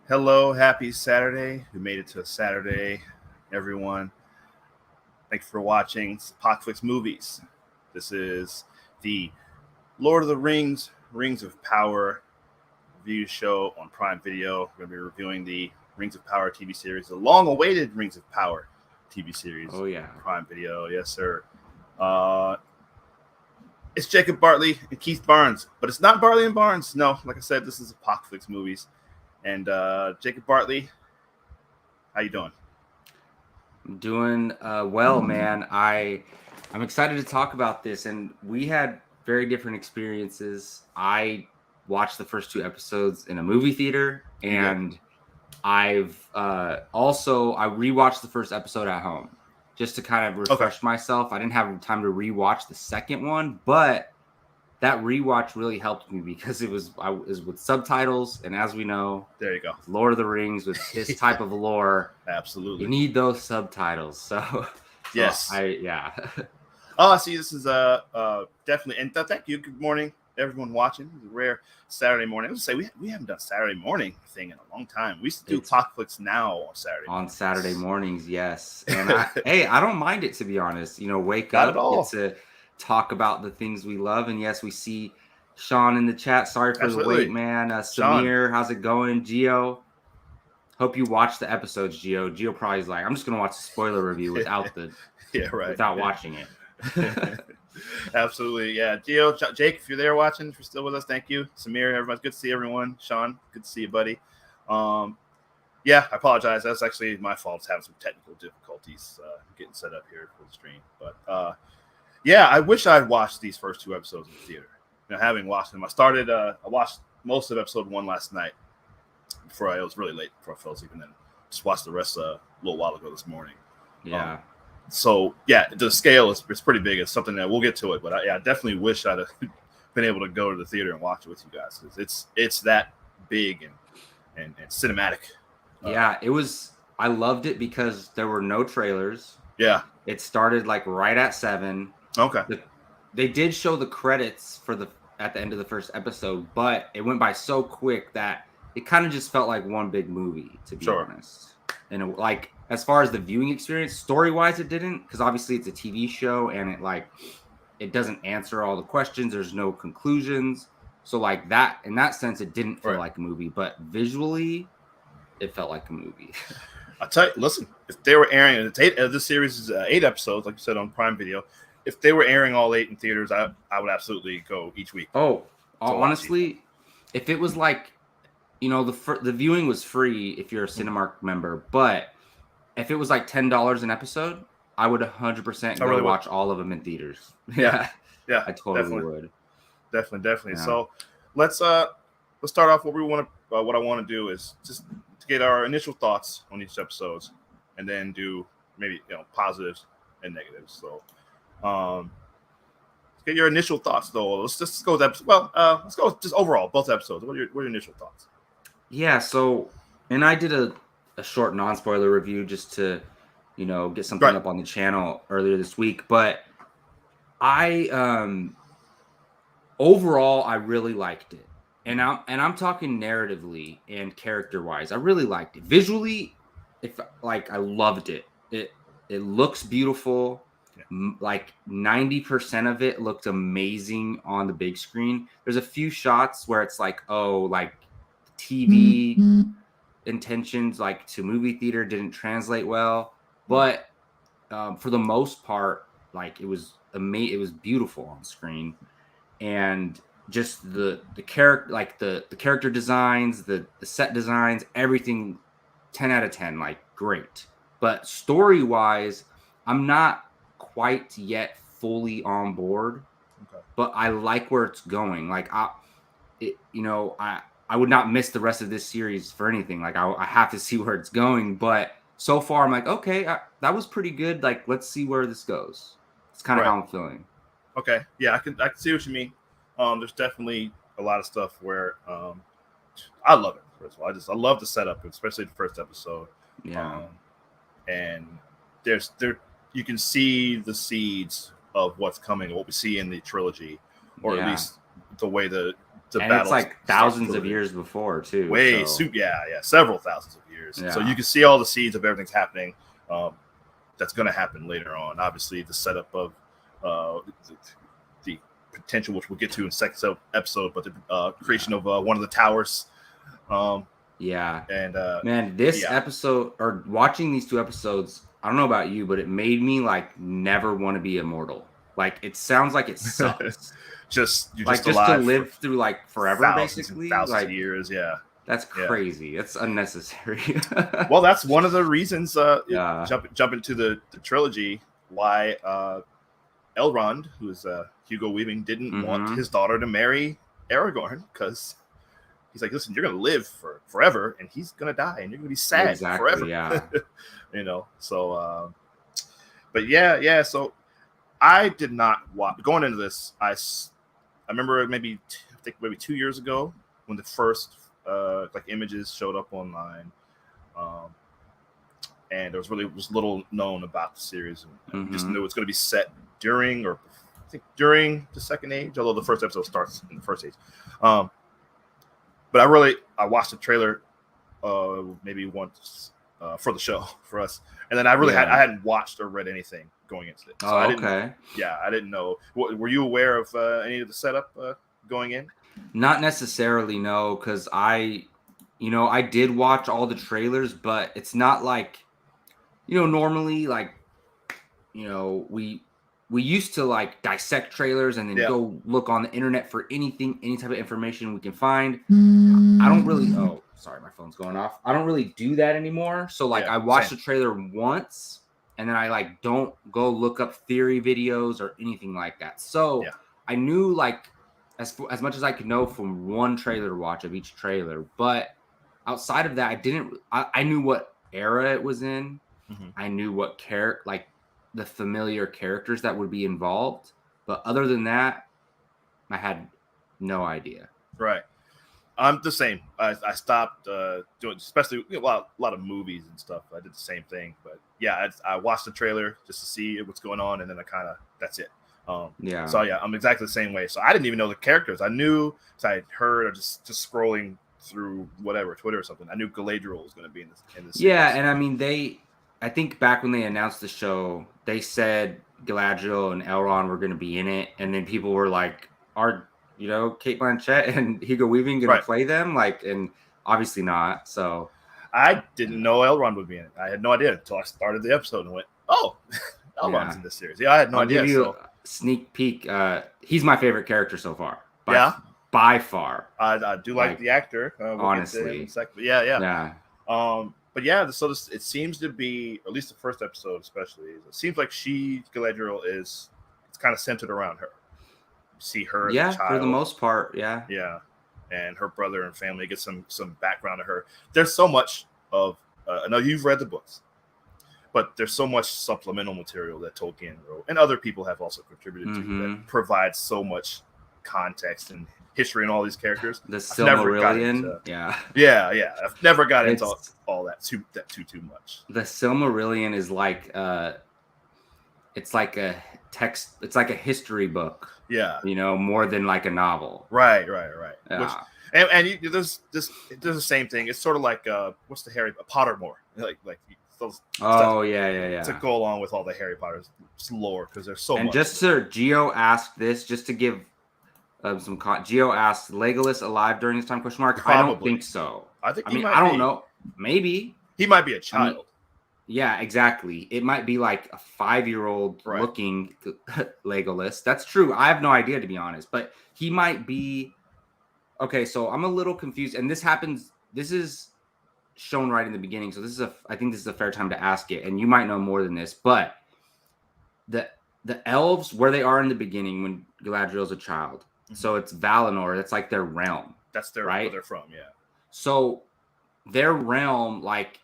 Hello, happy Saturday. We made it to Saturday, everyone. Thanks for watching Apocalypse Movies. This is the Lord of the Rings, Rings of Power review show on Prime Video. We're going to be reviewing the Rings of Power TV series, the long-awaited Rings of Power TV series. Oh, yeah. Prime Video, yes, sir. It's Jacob Bartley and Keith Barnes, but it's not Bartley and Barnes. No, like I said, this is Apocalypse Movies. And Jacob Bartley, how you doing? I'm doing well, man. I'm excited to talk about this, and we had very different experiences. I watched the first 2 episodes in a movie theater, and I've I rewatched the first episode at home just to kind of refresh myself. I didn't have time to rewatch the second one, but that rewatch really helped me because it was with subtitles, and as we know, there you go, Lord of the Rings with this type of lore, absolutely, you need those subtitles. So yes, Oh, see, this is definitely, and thank you. Good morning, everyone watching. It's a rare Saturday morning. I was gonna say we haven't done Saturday morning thing in a long time. We used to do Apocalypse Now on Saturday. On Saturday mornings, yes. And I don't mind it, to be honest. Wake Not up, at all. get to talk about the things we love. And yes, we see Sean in the chat. Sorry for the wait, man. Samir, how's it going? Gio, hope you watch the episodes, Gio. Gio probably is like, I'm just gonna watch the spoiler review without without watching it. Absolutely, yeah. Gio, Jake, if you're there watching, if you're still with us, thank you. Samir, everyone's good to see everyone. Sean, good to see you, buddy. Yeah, I apologize. That's actually my fault. Having some technical difficulties getting set up here for the stream, but yeah, I wish I'd watched these first 2 episodes in the theater. Having watched them, I watched most of episode 1 last night before it was really late before I fell asleep, and then just watched the rest a little while ago this morning. Yeah. So yeah, the scale is pretty big. It's something that we'll get to it, but I definitely wish I'd have been able to go to the theater and watch it with you guys, because it's that big and cinematic. Yeah, it was. I loved it because there were no trailers. Yeah, it started like right at 7. Okay. They did show the credits at the end of the first episode, but it went by so quick that it kind of just felt like one big movie, to be honest. And like, as far as the viewing experience, story-wise, it didn't, because obviously it's a TV show and it doesn't answer all the questions. There's no conclusions. So like that, in that sense, it didn't feel like a movie, but visually, it felt like a movie. I'll tell you, listen, if they were airing this series is 8 episodes, like you said, on Prime Video. If they were airing all 8 in theaters, I would absolutely go each week. Oh, honestly, if it was like, the viewing was free if you're a Cinemark member, but if it was like $10 an episode, I would 100% go watch all of them in theaters. Yeah, I totally would. Definitely. Yeah. So let's start off. What I want to do is just to get our initial thoughts on each episodes, and then do maybe positives and negatives. So. Let's get your initial thoughts, though. Let's just go with episode. Well, let's go just overall, both episodes. What are your initial thoughts? Yeah. So, and I did a short non-spoiler review just to, get something up on the channel earlier this week. But overall, I really liked it, and I'm talking narratively and character-wise. I really liked it. Visually, I loved it. It looks beautiful. Like 90% of it looked amazing on the big screen. There's a few shots where it's like, TV intentions to movie theater didn't translate well, but for the most part, it was amazing. It was beautiful on screen, and just the character, the character designs, the set designs, everything, 10 out of 10, great. But story wise, I'm not quite yet fully on board, but I like where it's going. I would not miss the rest of this series for anything. I have to see where it's going, but so far I'm like, okay, that was pretty good. Let's see where this goes. It's kind of how I'm feeling. Okay, yeah, I can see what you mean. There's definitely a lot of stuff where I love it. First of all, I love the setup, especially the first episode. Yeah, and you can see the seeds of what's coming, what we see in the trilogy, or at least the way the And it's like thousands of years before too. Several thousands of years. Yeah. So you can see all the seeds of everything's happening. That's going to happen later on. Obviously, the setup of the potential, which we'll get to in the second episode, but the creation of one of the towers. And man, this episode, or watching these 2 episodes, I don't know about you, but it made me like never want to be immortal. Like it sounds like it sucks. just to live through like forever, basically, thousands of years. Yeah, that's crazy. It's unnecessary. Well, that's one of the reasons. Jump into the trilogy. Why Elrond, who's Hugo Weaving, didn't want his daughter to marry Aragorn, because he's like, listen, you're gonna live forever, and he's gonna die, and you're gonna be sad forever. Yeah, So, but yeah. So I did not watch going into this. I remember maybe 2 years ago when the first images showed up online, and there was little known about the series, and just knew it's going to be set during the Second Age, although the first episode starts in the First Age. But I watched the trailer maybe once for the show for us, and then I hadn't watched or read anything going into it. So I didn't know. Were you aware of any of the setup going in? Not necessarily, no, because I did watch all the trailers, but it's not like, normally, like, we used to like dissect trailers and then go look on the internet for any type of information we can find. I don't really, sorry, my phone's going off. I don't really do that anymore. So like I watched the trailer once, and then I like don't go look up theory videos or anything like that. So I knew like as much as I could know from one trailer watch of each trailer, but outside of that, I knew what era it was in. I knew what the familiar characters that would be involved, but other than that, I no idea. Right. I'm the same. I stopped doing, especially a lot of movies and stuff. I did the same thing, but I watched the trailer just to see what's going on, and then that's it. So I'm exactly the same way. So I didn't even know the characters. I knew, so I had heard, or just scrolling through whatever Twitter or something, I knew Galadriel was going to be in this. Yeah, series. And I mean I think back when they announced the show, they said Galadriel and Elrond were going to be in it, and then people were like, "Are Cate Blanchett and Hugo Weaving going to play them?" Like, and obviously not. So I didn't know Elrond would be in it. I had no idea until I started the episode and went, "Oh, Elrond's in this series." Yeah, I had no idea. Give you a sneak peek. He's my favorite character so far. By far. I do like the actor. Honestly. Yeah. But so it seems to be, at least the first episode especially, it seems like Galadriel it's kind of centered around her. You see her as a child. For the most part, yeah. And her brother and family, get some background of her. There's so much of, I know you've read the books, but there's so much supplemental material that Tolkien wrote, and other people have also contributed to, that provides so much context and history and all these characters. The Silmarillion, I've never got into all that too much. The Silmarillion is like it's like a text. It's like a history book. Yeah, more than like a novel. Right. Yeah. Which, and there's the same thing. It's sort of like what's the Harry Pottermore, like those. To go along with all the Harry Potter's lore, because there's so much. And just Geo asked this just to give. Geo asked, Legolas alive during this time? Probably. I don't think so. I don't know. Maybe he might be a child. Yeah, exactly. It might be like a 5-year-old looking Legolas. That's true. I have no idea, to be honest. But he might be. Okay, so I'm a little confused, and this happens. This is shown right in the beginning, so I think this is a fair time to ask it, and you might know more than this. But the elves, where they are in the beginning when Galadriel's a child. So it's Valinor. That's like their realm. That's their where they're from, yeah. So their realm, like,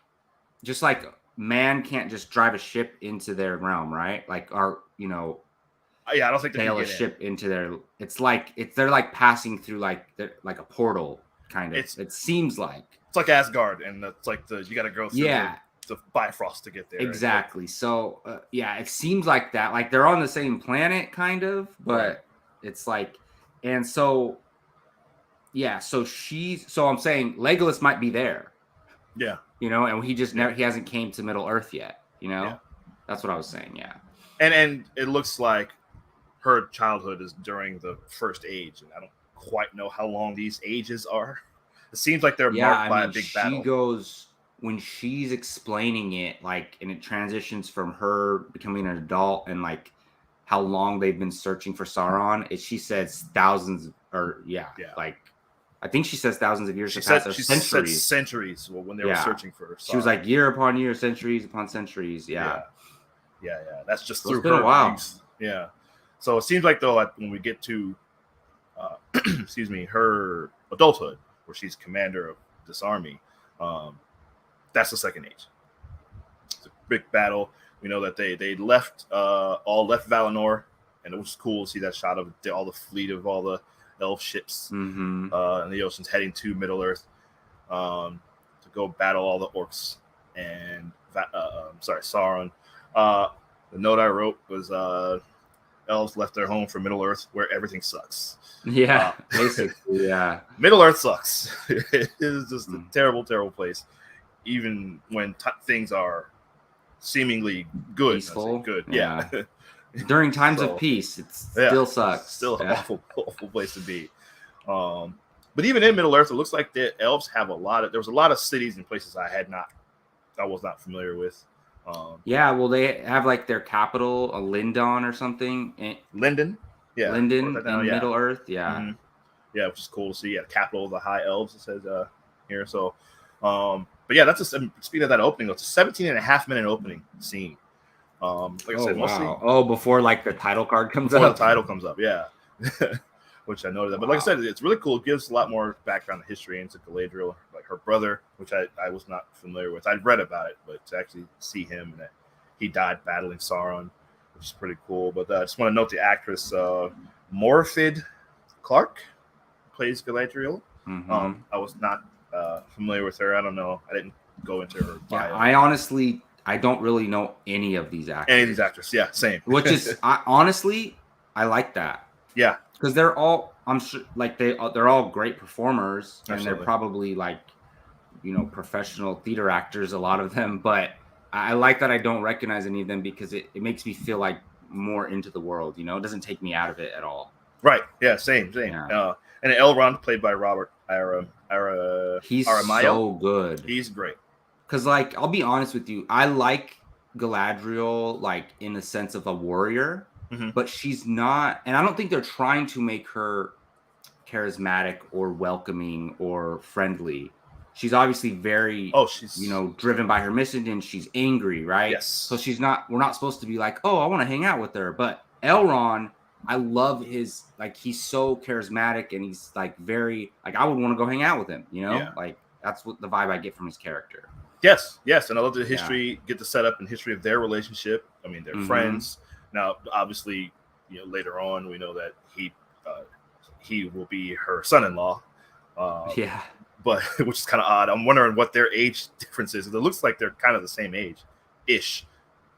just like man can't just drive a ship into their realm, right? Like, I don't think they sail a ship into their. It's like they're like passing through like a portal, kind of. It seems like it's like Asgard, and it's like you got to go through the Bifrost to get there. Exactly. Right? So it seems like that. Like they're on the same planet, kind of, but it's like. And so Yeah, so I'm saying Legolas might be there. Yeah. And he just he hasn't came to Middle Earth yet, Yeah. That's what I was saying, yeah. And it looks like her childhood is during the first age, and I don't quite know how long these ages are. It seems like they're marked by a big battle. She goes when she's explaining it, like, and it transitions from her becoming an adult and like how long they've been searching for Sauron. She says thousands, like I think she says thousands of years. She said centuries. Well, when they were searching for Sauron. She was like year upon year, centuries upon centuries. Yeah. That's just through her youth. Yeah. So it seems like though when we get to, her adulthood, where she's commander of this army, that's the second age. It's a big battle. We know that they all left Valinor, and it was cool to see that shot of all the fleet of all the elf ships in the oceans heading to Middle Earth to go battle all the orcs and Sauron. The note I wrote was elves left their home for Middle Earth, where everything sucks. Yeah, basically, yeah. Middle Earth sucks. It is just a terrible, terrible place. Even when things are seemingly good. Peaceful. Good, yeah. During times of peace, it still sucks. Still an awful place to be. But even in Middle Earth, it looks like the elves have there was a lot of cities and places I was not familiar with. They have like their capital, a Lindon or something. Linden, yeah, Linden in Middle Earth, yeah, yeah, which is cool to see. Yeah, capital of the High Elves. It says here. So, but yeah, speaking of that opening, it's a 17 and a half minute opening scene. Like I said, mostly before like the title card comes up. The title comes up, yeah. Which I noted that, but like I said, it's really cool. It gives a lot more background and history into Galadriel, like her brother, which I was not familiar with. I'd read about it, but to actually see him and that he died battling Sauron, which is pretty cool. But I just want to note the actress Morfydd Clark plays Galadriel. I was not familiar with her. I don't know. I didn't go into her bio. I don't really know any of these actors. Any of these actors, yeah, same. Which is I like that. Yeah. Because they're all, I'm sure, like they're all great performers, and Absolutely. they're probably like, professional theater actors, a lot of them. But I like that I don't recognize any of them because it makes me feel like more into the world. It doesn't take me out of it at all. Right. Yeah. Same. Yeah. And Elrond, played by Robert He's Aramayo. So good. He's great. Because like, I'll be honest with you, I like Galadriel like in the sense of a warrior. But she's not, and I don't think they're trying to make her charismatic or welcoming or friendly. She's obviously very, driven by her mission, and she's angry, right? Yes. So we're not supposed to be like, oh, I want to hang out with her. But Elrond, I love his, like, he's so charismatic, and he's like very, like, I would want to go hang out with him, Like, that's what the vibe I get from his character. Yes. And I love the history, get the setup and history of their relationship. I mean, they're friends. Now, obviously, later on, we know that he will be her son-in-law. But which is kind of odd. I'm wondering what their age difference is. It looks like they're kind of the same age-ish.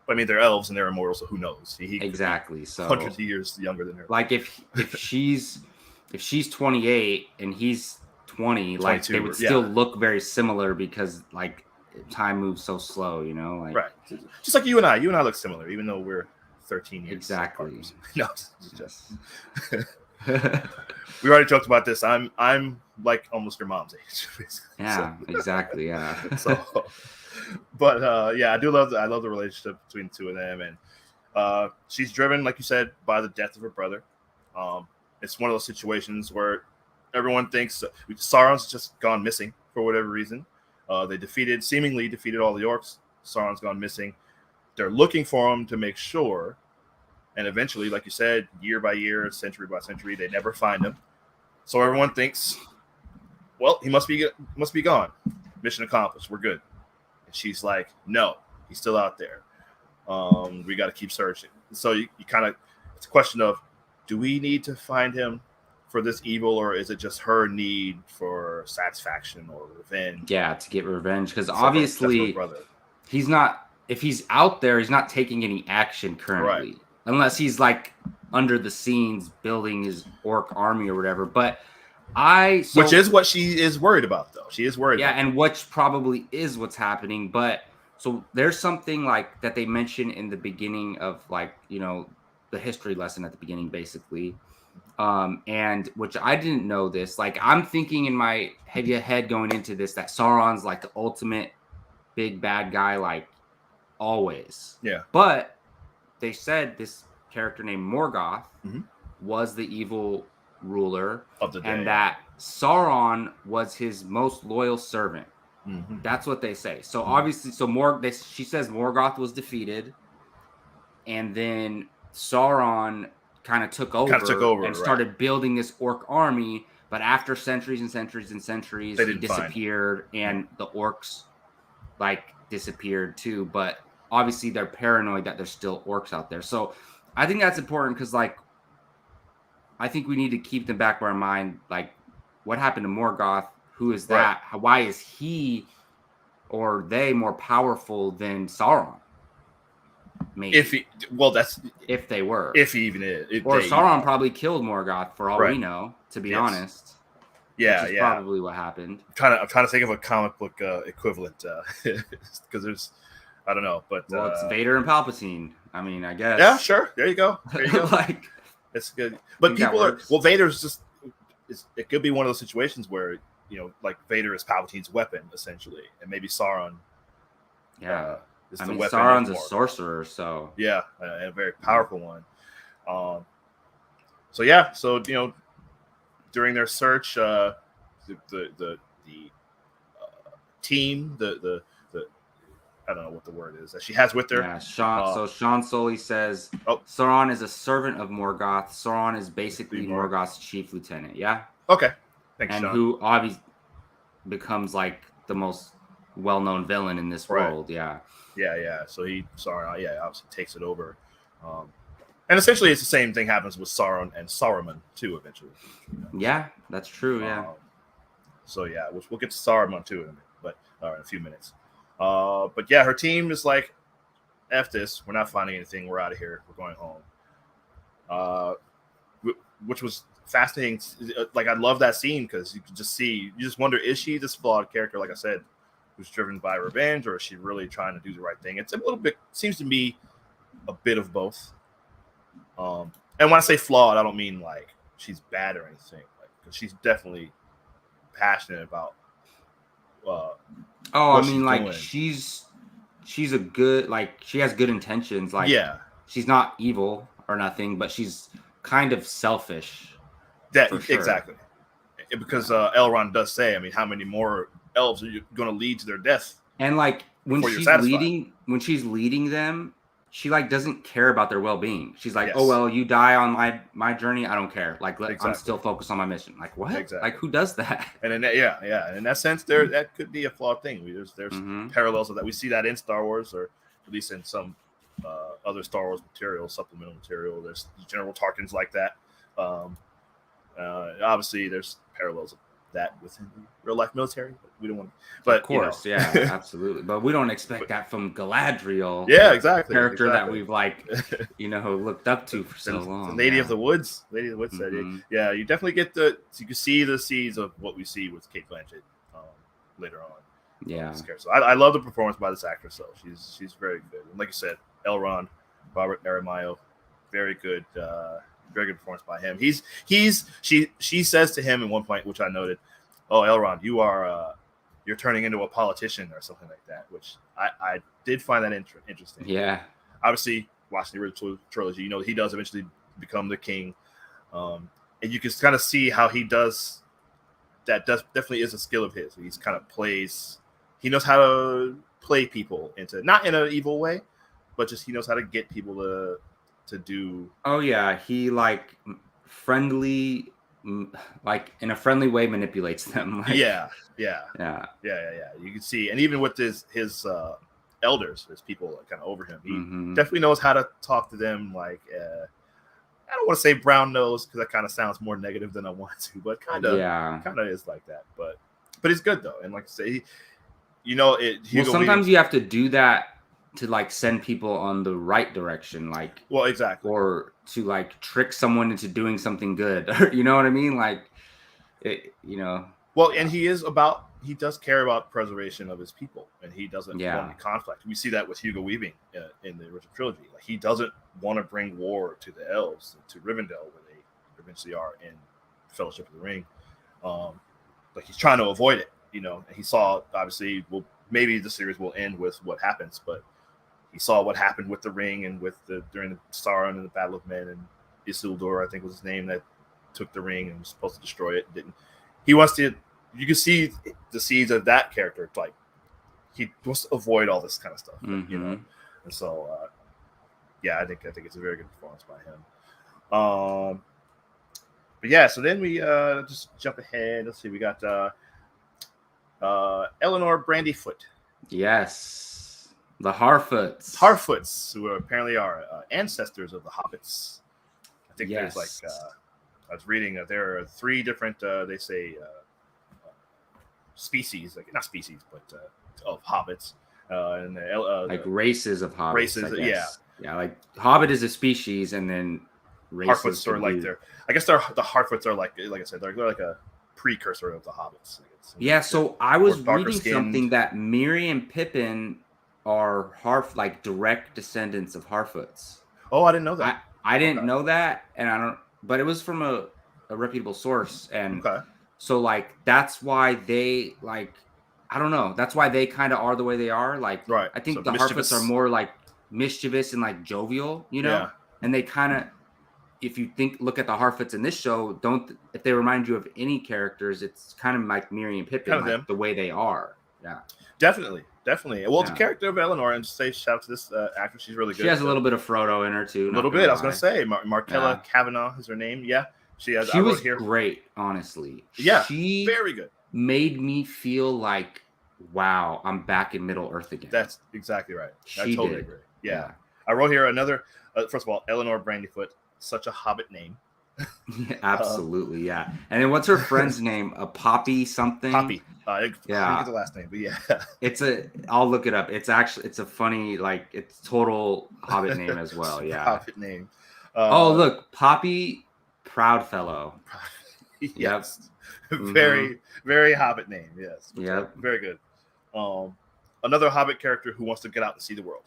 But I mean, they're elves and they're immortal, so who knows? Exactly. So hundreds of years younger than her. Like if she's 28 and he's 20, like they would still look very similar because like time moves so slow, Like, right. Just like you and I. You and I look similar, even though we're 13 years. Exactly. No, just we already joked about this. I'm like almost your mom's age. Yeah, exactly. Yeah. But I do love I love the relationship between the two of them, and she's driven, like you said, by the death of her brother. It's one of those situations where everyone thinks Sauron's just gone missing for whatever reason. They seemingly defeated all the orcs. Sauron's gone missing. They're looking for him to make sure, and eventually, like you said, year by year, century by century, they never find him. So everyone thinks, well, he must be gone. Mission accomplished. We're good. And she's like, no, he's still out there. We got to keep searching. So you kind of, it's a question of, do we need to find him for this evil, or is it just her need for satisfaction or revenge? Yeah, to get revenge, because obviously he's not. If he's out there, he's not taking any action currently, right. Unless he's like under the scenes building his orc army or whatever. But Which is what she is worried about, though. She is worried. Yeah, about and which probably is what's happening. But so there's something like that they mention in the beginning of like, you know, the history lesson at the beginning, basically. And which I didn't know this. Like I'm thinking in my head going into this that Sauron's like the ultimate big bad guy, like always. Yeah. But they said this character named Morgoth Mhm. was the evil ruler of the day. and that Sauron was his most loyal servant. Mhm. That's what they say. So obviously, she says Morgoth was defeated, and then Sauron kind of took over and started building this orc army. But after centuries and centuries and centuries, he disappeared, and the orcs like disappeared too. But obviously, they're paranoid that there's still orcs out there. So I think that's important because like I think we need to keep in the back of our mind, like, what happened to Morgoth? Who is that? Right. Why is he or they more powerful than Sauron? Maybe. That's if they were. If he even is. Or Sauron probably killed Morgoth for all we know, to be honest. Yeah, which is probably what happened. I'm trying to think of a comic book equivalent because there's, I don't know, but it's Vader and Palpatine. I mean, I guess. Yeah, sure. There you go. Like, it's good. But people are Vader's just. It could be one of those situations where, you know, like Vader is Palpatine's weapon essentially, and maybe Sauron. Yeah. Is I the mean, weapon Sauron's a sorcerer, so yeah, and a very powerful one. So you know, during their search, the team, the I don't know what the word is that she has with her. Yeah, Sean Sully says Sauron is a servant of Morgoth. Sauron is basically Morgoth's chief lieutenant. Yeah. Okay. Thanks, and Sean. who obviously becomes like the most well-known villain in this world. Yeah. Yeah. So Sauron obviously takes it over. And essentially it's the same thing happens with Sauron and Saruman too eventually. You know? Yeah, that's true. Yeah. So we'll get to Saruman too in a few minutes. But yeah, her team is like, F this. We're not finding anything. We're out of here. We're going home. Which was fascinating. Like, I love that scene because you just wonder, is she this flawed character, like I said, who's driven by revenge, or is she really trying to do the right thing? It's a little bit, seems to me, a bit of both. And when I say flawed, I don't mean like she's bad or anything. Like, because she's definitely passionate about. I mean, like she's a good, like she has good intentions. Like, she's not evil or nothing, but she's kind of selfish. Exactly, because Elrond does say, I mean, how many more elves are you going to lead to their death? And like when she's leading them, she like doesn't care about their well-being. She's like, oh well, you die on my journey, I don't care. Like, I'm still focused on my mission. Like, what? Exactly. Like, who does that? And in in that sense, that could be a flawed thing. There's parallels of that. We see that in Star Wars, or at least in some other Star Wars material, supplemental material. There's General Tarkin's like that. Obviously, there's parallels of that within the real life military. But we don't want, but of course, absolutely. But we don't expect that from Galadriel. Yeah, exactly. Character that we've like, looked up to for so long. The Lady of the Woods. Lady of the Woods said, yeah, you definitely get you can see the seeds of what we see with Cate Blanchett later on. Yeah. So I love the performance by this actress. So she's very good. And like you said, Elrond, Robert Aramayo, very good. Very good performance by him. She says to him at one point, which I noted, "Oh, Elrond, you're turning into a politician," or something like that, which I did find that interesting. Yeah. Obviously, watching the original trilogy, he does eventually become the king, and you can kind of see how he does. That definitely is a skill of his. He's kind of plays. He knows how to play people into, not in an evil way, but just he knows how to get people to do. Oh yeah, he like friendly, like in a friendly way manipulates them. Like, yeah. You can see, and even with his elders, his people kind of over him, he definitely knows how to talk to them. Like, I don't want to say brown nose because that kind of sounds more negative than I want to, but kind of is like that. But it's good though, and like I say, sometimes you have to do that to like send people on the right direction, like, exactly, or to like trick someone into doing something good. You know what I mean? Like, you know. Well, and he does care about preservation of his people, and he doesn't Yeah. want any conflict. We see that with Hugo Weaving in the original trilogy. Like, he doesn't want to bring war to the elves, to Rivendell, where they eventually are in Fellowship of the Ring. Like, he's trying to avoid it, you know. And he saw, obviously, well, maybe the series will end with what happens, but he saw what happened with the ring and with during the Sauron and the Battle of Men, and Isildur, I think was his name, that took the ring and was supposed to destroy it. Didn't. He wants to. You can see the seeds of that character. Like, he wants to avoid all this kind of stuff, you know. And so, yeah, I think it's a very good performance by him. But yeah, so then we just jump ahead. Let's see, we got Eleanor Brandyfoot. Yes, the Harfoots. Harfoots, who apparently are ancestors of the hobbits. I think there's like I was reading there are 3 different they say species, like not species, but of hobbits, and like races of hobbits. Races, yeah. Like Hobbit is a species, and then races Harfoots are like I guess the Harfoots are like I said, they're like a precursor of the hobbits. Yeah. So I was reading something that Merry and Pippin are like direct descendants of Harfoots. Oh, I didn't know that. I didn't know that, and I don't. But it was from a reputable source, and so like that's why they like. I don't know. That's why they kind of are the way they are. Like, right. I think the Harfoots are more like mischievous and like jovial, you know. Yeah. And they kind of, if you look at the Harfoots in this show, if they remind you of any characters, it's kind of like Merry and Pippin, kind of like the way they are. Yeah. Definitely. Well, the character of Eleanor, and just say shout out to this actress, she's really good. She has a little bit of Frodo in her too. A little bit. I was going to say Markella Cavanaugh is her name. Yeah, she was great, honestly. Yeah, she very good. Made me feel like, wow, I'm back in Middle Earth again. That's exactly right. I totally agree. Yeah. I wrote here another. First of all, Eleanor Brandyfoot, such a Hobbit name. Absolutely, yeah. And then what's her friend's name? A Poppy something. Poppy. I didn't get the last name, but yeah. I'll look it up. It's a funny, like, it's total Hobbit name as well. Yeah. Hobbit name. Look, Poppy Proudfellow. Yes. Very, very Hobbit name. Yes. Yeah. Very good. Another Hobbit character who wants to get out and see the world,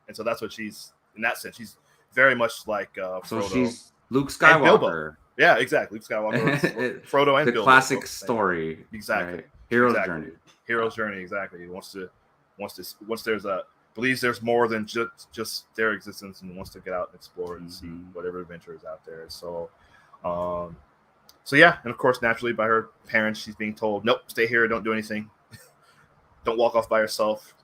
and so that's what she's in that sense. She's very much like Frodo. So she's Luke Skywalker. Yeah, exactly. Luke Skywalker, Frodo, and the Bilbo. Classic story. Exactly. Right. Hero's journey. Hero's journey. Exactly. He wants to once there's believes there's more than just their existence, and wants to get out and explore and see whatever adventure is out there. So, so yeah, and of course, naturally, by her parents, she's being told, "Nope, stay here. Don't do anything. Don't walk off by yourself.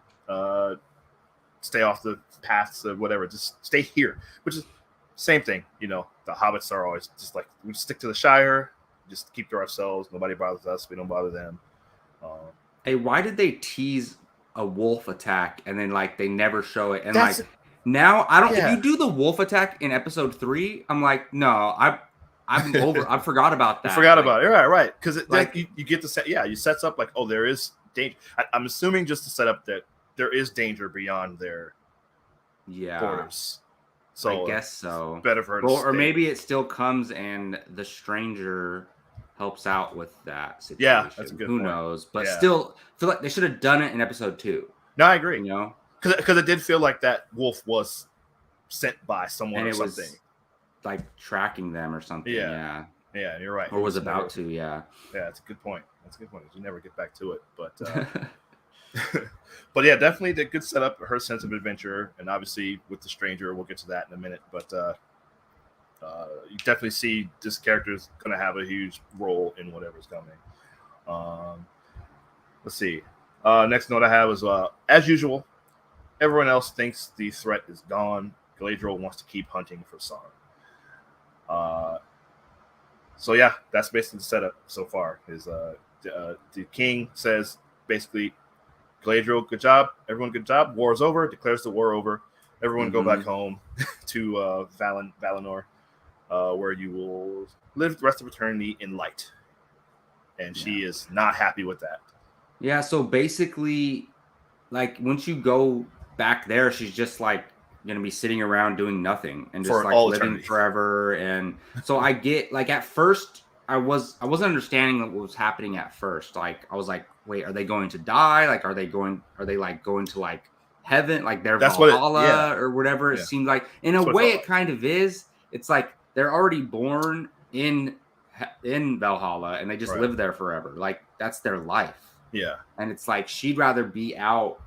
Stay off the paths or whatever. Just stay here." Which is same thing, you know. The hobbits are always just like, we stick to the Shire, just keep to ourselves. Nobody bothers us. We don't bother them. Hey, why did they tease a wolf attack and then like they never show it? And now I don't. If you do the wolf attack in episode 3, I'm like, no, I'm over. I forgot about that. I forgot about it. Right. Because you get to set. Yeah, you sets up like, oh, there is danger. I'm assuming just to set up that there is danger beyond their borders. So I guess so. Better for her to or maybe it still comes and the stranger helps out with that situation. Yeah, that's a good point. Who knows? But still, I feel like they should have done it in episode 2. No, I agree. You know, because it did feel like that wolf was sent by someone and or it something, was like tracking them or something. Yeah, you're right. Or was about to. Yeah, that's a good point. You never get back to it, but. But yeah, definitely the good setup, her sense of adventure, and obviously with the stranger, we'll get to that in a minute. But you definitely see this character is going to have a huge role in whatever's coming. Let's see. Next note I have is, as usual, everyone else thinks the threat is gone. Galadriel wants to keep hunting for Sauron. So yeah, that's basically the setup so far. Is the king says basically, Galadriel, good job. Everyone, good job. War is over. Declares the war over. Everyone go back home to Valinor, where you will live the rest of eternity in light. And she is not happy with that. Yeah, so basically, like, once you go back there, she's just, like, going to be sitting around doing nothing and just, like, living forever. And so I get, like, at first, wasn't understanding what was happening at first. Like I was like, wait, are they going to die? Like are they like going to like heaven, like their That's what it. Valhalla Yeah. or whatever it Yeah. seemed like. In a That's what it way, felt it like. kind of is. It's like they're already born in Valhalla and they just Right. live there forever. Like that's their life. Yeah. And it's like she'd rather be out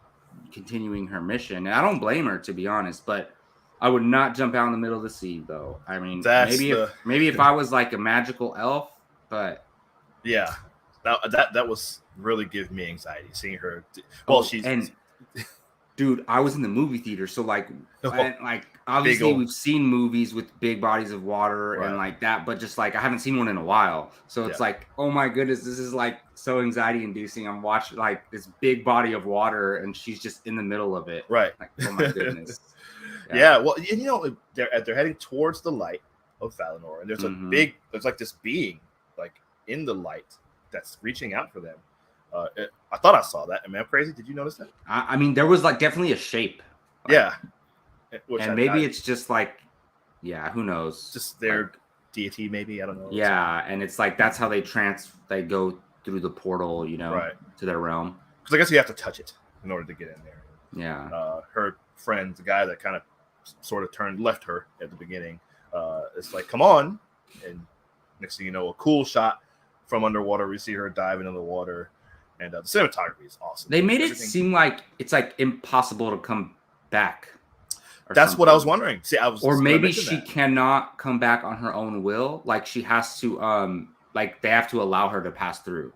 continuing her mission. And I don't blame her, to be honest, but I would not jump out in the middle of the sea though. I mean, That's maybe if I was like a magical elf, but yeah. That was really giving me anxiety seeing her. Well, and dude, I was in the movie theater, so like, and, like obviously old, we've seen movies with big bodies of water right. and like that, but just like I haven't seen one in a while, so it's like, oh my goodness, this is like so anxiety inducing. I'm watching like this big body of water, and she's just in the middle of it, right? Like, oh my goodness. Yeah, well, and, you know, they're heading towards the light of Valinor, and there's there's like this being like in the light that's reaching out for them. I thought I saw that. Am I crazy? Did you notice that? I mean, there was like definitely a shape. Like, yeah. And maybe it's just like, yeah, who knows? Just their like, deity, maybe. I don't know. Yeah, and it's like that's how they go through the portal, you know, right. to their realm. Because I guess you have to touch it in order to get in there. Yeah. Her friend, the guy that kind of sort of left her at the beginning, it's like, come on. And next thing you know, a cool shot from underwater. We see her diving in the water. And the cinematography is awesome. They made it seem like it's like impossible to come back. That's what I was wondering. See, or maybe she cannot come back on her own will. Like she has to, like they have to allow her to pass through.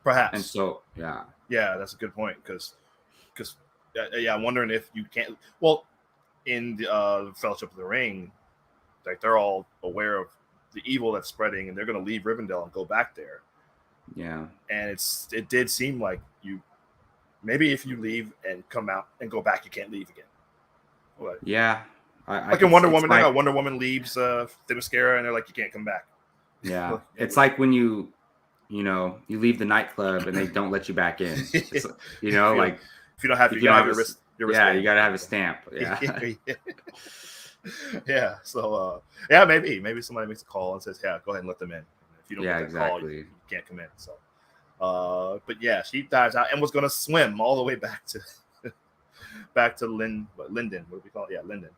Perhaps. And so, yeah, that's a good point. Because, I'm wondering if you can't. Well, in the Fellowship of the Ring, like they're all aware of the evil that's spreading, and they're going to leave Rivendell and go back there. Yeah, and it did seem like maybe if you leave and come out and go back, you can't leave again. What? Yeah, like in Wonder Woman, like, Wonder Woman leaves Themyscira, and they're like, you can't come back. Yeah, it's like when you leave the nightclub and they don't let you back in. You know, like if you don't have your wrist. Yeah, you gotta have a stamp. Yeah. Yeah. So maybe somebody makes a call and says, yeah, go ahead and let them in. If you don't get the call, you can't come in. So, but yeah, she dives out and was going to swim all the way back to Linden. What do we call it? Yeah, Linden.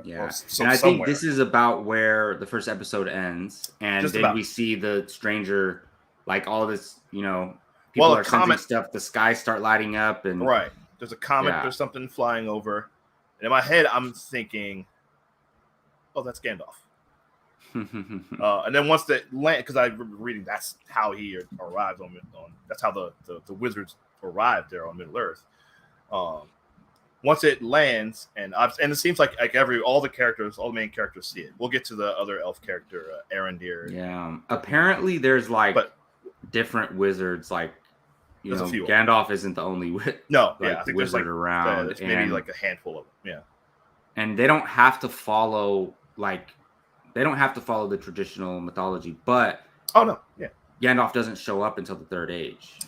Yeah, and I think this is about where the first episode ends, and then we see the stranger, like all this, people are sensing stuff. The skies start lighting up, and right, there's a comet. There's something flying over, and in my head, I'm thinking, oh, that's Gandalf. And then once they land, because I remember reading that's how he arrived on that's how the wizards arrived there on Middle Earth. Once it lands, and it seems like all the main characters see it. We'll get to the other elf character, Arondir. Yeah, apparently there's different wizards. Like Gandalf isn't the only I think wizard around. It's maybe like a handful of them. Yeah, and they don't have to follow the traditional mythology, but Gandalf doesn't show up until the Third Age.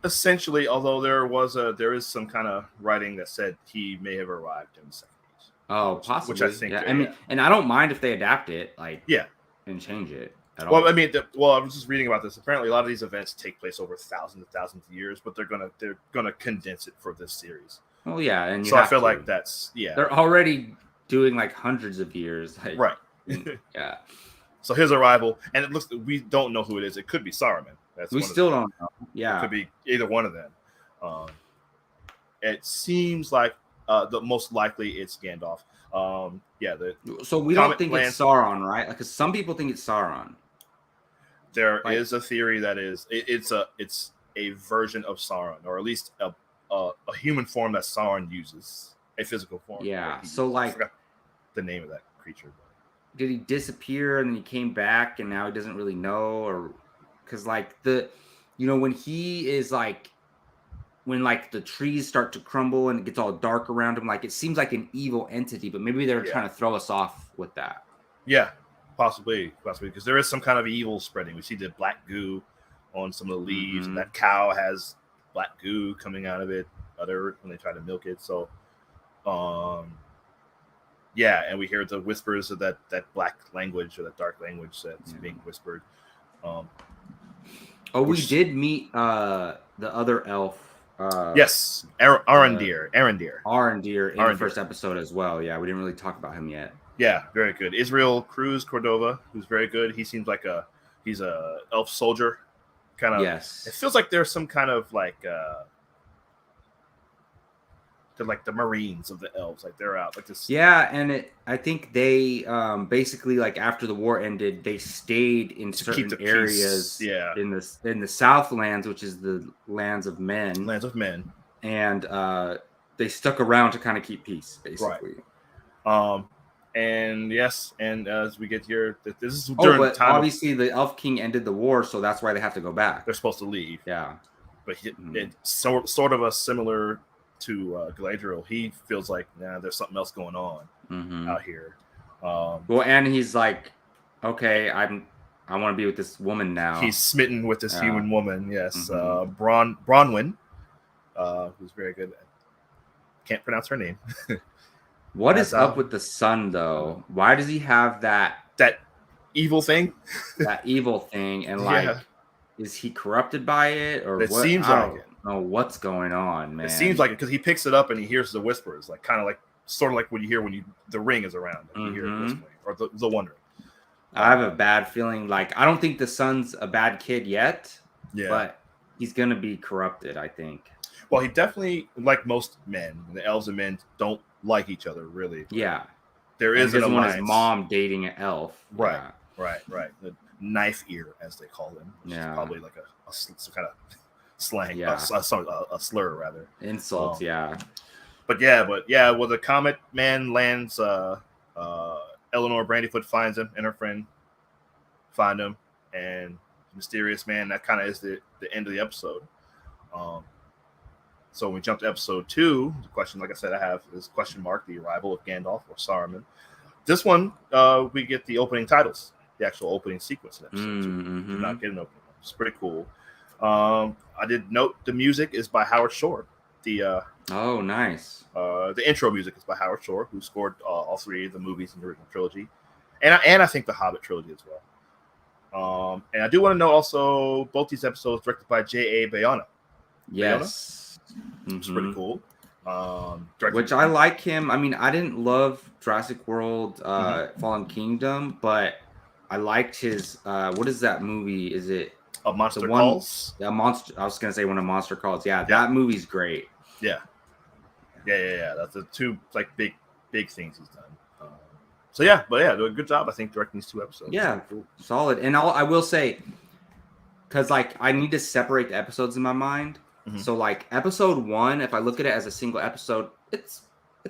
Essentially, although there is some kind of writing that said he may have arrived in the Second Age. Oh, possibly. Which I think. Yeah. I mean, and I don't mind if they adapt it, and change it at all. Well, I mean, I was just reading about this. Apparently, a lot of these events take place over thousands of years, but they're gonna condense it for this series. Oh yeah, and so I feel like that's They're already doing like hundreds of years, right? Yeah. So his arrival, and it looks we don't know who it is. It could be Saruman. We still don't know. Yeah, it could be either one of them. It seems like the most likely it's Gandalf. So we don't think it's Sauron, right? Like, because some people think it's Sauron. There is a theory that it's a version of Sauron, or at least a human form that Sauron uses, a physical form. Yeah. So I forgot the name of that creature. Did he disappear and then he came back and now he doesn't really know, or because when he is when the trees start to crumble and it gets all dark around him, it seems like an evil entity, but maybe they're trying to throw us off with that. Yeah, possibly, because there is some kind of evil spreading. We see the black goo on some of the leaves, and that cow has black goo coming out of it. When they try to milk it, so and we hear the whispers of that black language or that dark language that's being whispered. Oh, we which- did meet the other elf. Yes, Arendir. Arendir in the Arendir. first episode as well. Yeah, we didn't really talk about him yet. Yeah, very good. Israel Cruz Cordova, who's very good. He seems like he's a elf soldier. Kind of. Yes. It feels like there's some kind of like they're like the Marines of the elves. Like they're out like this. Yeah, and I think they basically like after the war ended, they stayed in certain areas. Yeah. In the Southlands, which is the lands of men. Lands of men. And they stuck around to kind of keep peace, basically. Right. And yes, and as we get here, this is during the time. Obviously, the Elf King ended the war, so that's why they have to go back. They're supposed to leave. Yeah, but it's sort of a similar to Galadriel. He feels like there's something else going on out here. Well, and he's like, okay, I want to be with this woman now. He's smitten with this human woman. Yes, Bronwyn, who's very good. Can't pronounce her name. What is up with the son, though? Why does he have that evil thing? That evil thing, and like, is he corrupted by it, or it what? Seems like it. Know what's going on, man. It seems like it because he picks it up and he hears the whispers, like kind of like sort of like when you hear the ring is around, like you hear it whispering, or the wondering. I have a bad feeling. Like I don't think the son's a bad kid yet. Yeah, but he's gonna be corrupted, I think. Well, he definitely, like most men, the elves and men don't like each other, really. Yeah. There is an alliance. Want his mom dating an elf. Right, yeah. right. The knife ear, as they call them. Which is probably like some kind of slang, a slur, rather. Insult, yeah. But well, the Comet Man lands, Eleanor Brandyfoot finds him, and her friend find him, and Mysterious Man, that kind of is the end of the episode. So when we jump to episode 2, the question, like I said, I have is question mark, the arrival of Gandalf or Saruman. This one, we get the opening titles, the actual opening sequence in episode 2. Did not get an opening one. It's pretty cool. I did note the music is by Howard Shore. Oh, nice. The intro music is by Howard Shore, who scored all 3 of the movies in the original trilogy, and I think the Hobbit trilogy as well. And I do want to note also both these episodes directed by J.A. Bayona. Yes. It's pretty cool. Which I like him. I mean, I didn't love Jurassic World Fallen Kingdom, but I liked his what is that movie? Is it A Monster Calls? Yeah, Monster. I was gonna say When a Monster Calls. Yeah, that movie's great. Yeah. That's the 2 like big things he's done. Doing a good job, I think, directing these 2 episodes. Yeah, solid. And I will say, because like I need to separate the episodes in my mind. So like episode 1, if I look at it as a single episode, it's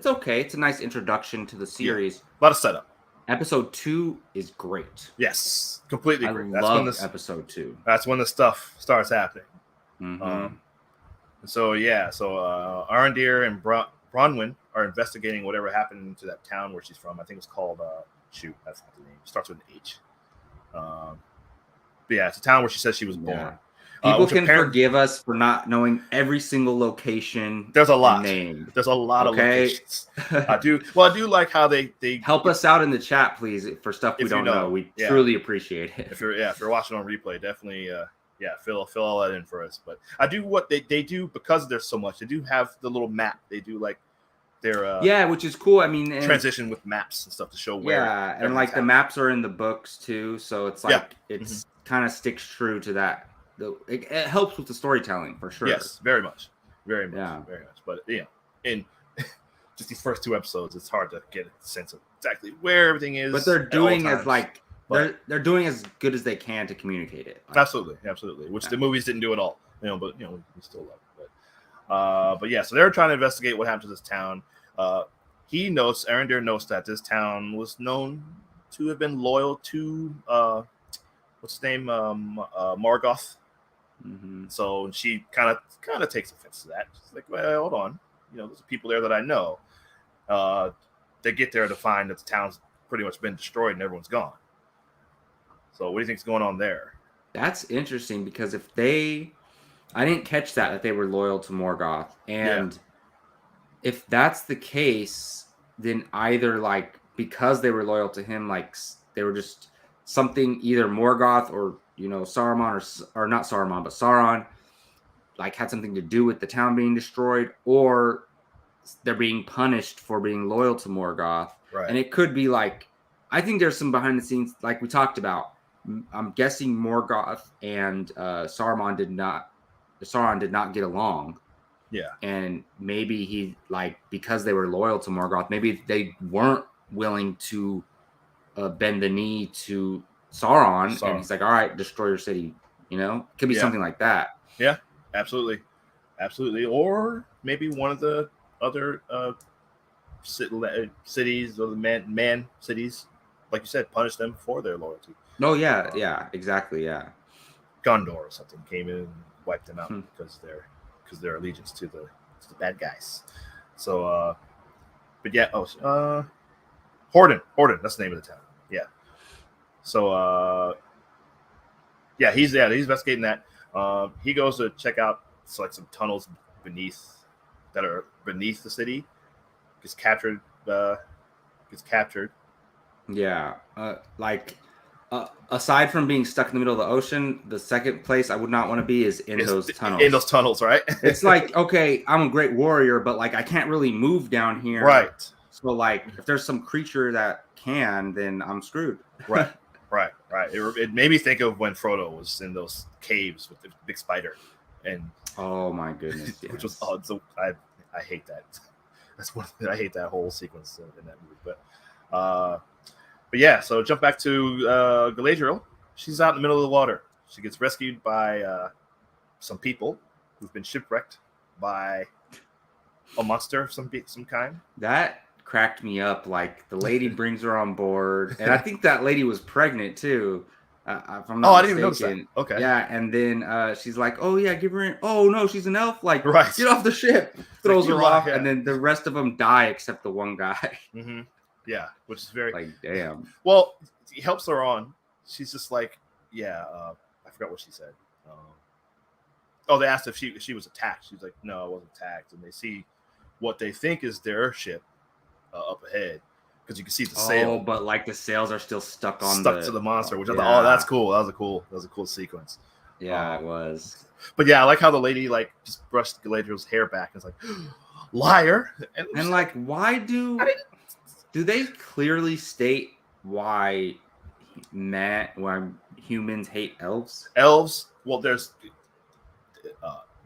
okay. It's a nice introduction to the series. A lot of setup. Episode 2 is great. Yes, completely great. I love episode 2. That's when the stuff starts happening. Arendir and Bronwyn are investigating whatever happened to that town where she's from. I think it's called that's not the name. It starts with an H. It's a town where she says she was born. Yeah. People can forgive us for not knowing every single location. There's a lot. Name. There's a lot of locations. I do like how they help us out in the chat, please, for stuff we don't know. We truly appreciate it. If you're watching on replay, definitely fill all that in for us. But I do what they do because there's so much. They do have the little map. They do like their which is cool. I mean, transition with maps and stuff to show where. Yeah, and like the maps are in the books too, so it's like it's kind of sticks true to that. It helps with the storytelling for sure. Yes, very much. Very much. But in just these first 2 episodes, it's hard to get a sense of exactly where everything is. But they're doing they're doing as good as they can to communicate it. Absolutely. Which the movies didn't do at all. But we still love it. So they're trying to investigate what happened to this town. Arendir knows that this town was known to have been loyal to what's his name, Morgoth. So she kind of takes offense to that. She's like, well, hold on, there's people there that I know. They get there to find that the town's pretty much been destroyed and everyone's gone. So what do you think's going on there? That's interesting because I didn't catch that they were loyal to Morgoth, and if that's the case, then either like because they were loyal to him, like they were just something either Morgoth or Saruman or not Saruman, but Sauron like had something to do with the town being destroyed, or they're being punished for being loyal to Morgoth. Right. And it could be like, I think there's some behind the scenes, like we talked about. I'm guessing Morgoth and Sauron did not get along. Yeah. And maybe he, like, because they were loyal to Morgoth, maybe they weren't willing to bend the knee to Sauron. And he's like, all right, destroy your city. Could be something like that. Yeah, absolutely. Or maybe one of the other cities, or the man cities, like you said, punish them for their loyalty. Oh, yeah, exactly, yeah. Gondor or something came in and wiped them out because their allegiance to the bad guys. So, but yeah, Horden, that's the name of the town. Yeah. So, he's investigating that. He goes to check out some tunnels that are beneath the city. Gets captured. Yeah, aside from being stuck in the middle of the ocean, the second place I would not want to be is in those tunnels. In those tunnels, right? It's like, okay, I'm a great warrior, but like I can't really move down here. Right. So like, if there's some creature that can, then I'm screwed. Right. It made me think of when Frodo was in those caves with the big spider, and oh my goodness, yes. Which was odd. So I hate that. That's one. I hate that whole sequence in that movie. But yeah. So jump back to Galadriel. She's out in the middle of the water. She gets rescued by some people who've been shipwrecked by a monster of some kind. That cracked me up. Like the lady brings her on board, and I think that lady was pregnant too. If I'm not I didn't even notice that. Okay. Yeah, and then she's like, "Oh yeah, give her in." Oh no, she's an elf. Like, right. Get off the ship. Throws her off, and then the rest of them die except the one guy. Mm-hmm. Yeah, which is very like, damn. Well, he helps her on. She's just like, I forgot what she said. They asked if she was attacked. She's like, no, I wasn't attacked. And they see what they think is their ship up ahead, because you can see the sail. Oh, but like the sails are still stuck to the monster, which I thought, that's cool. That was a cool sequence. Yeah, it was. But yeah, I like how the lady like just brushed Galadriel's hair back and was like, liar. And like, why do they clearly state why humans hate elves? Well, there's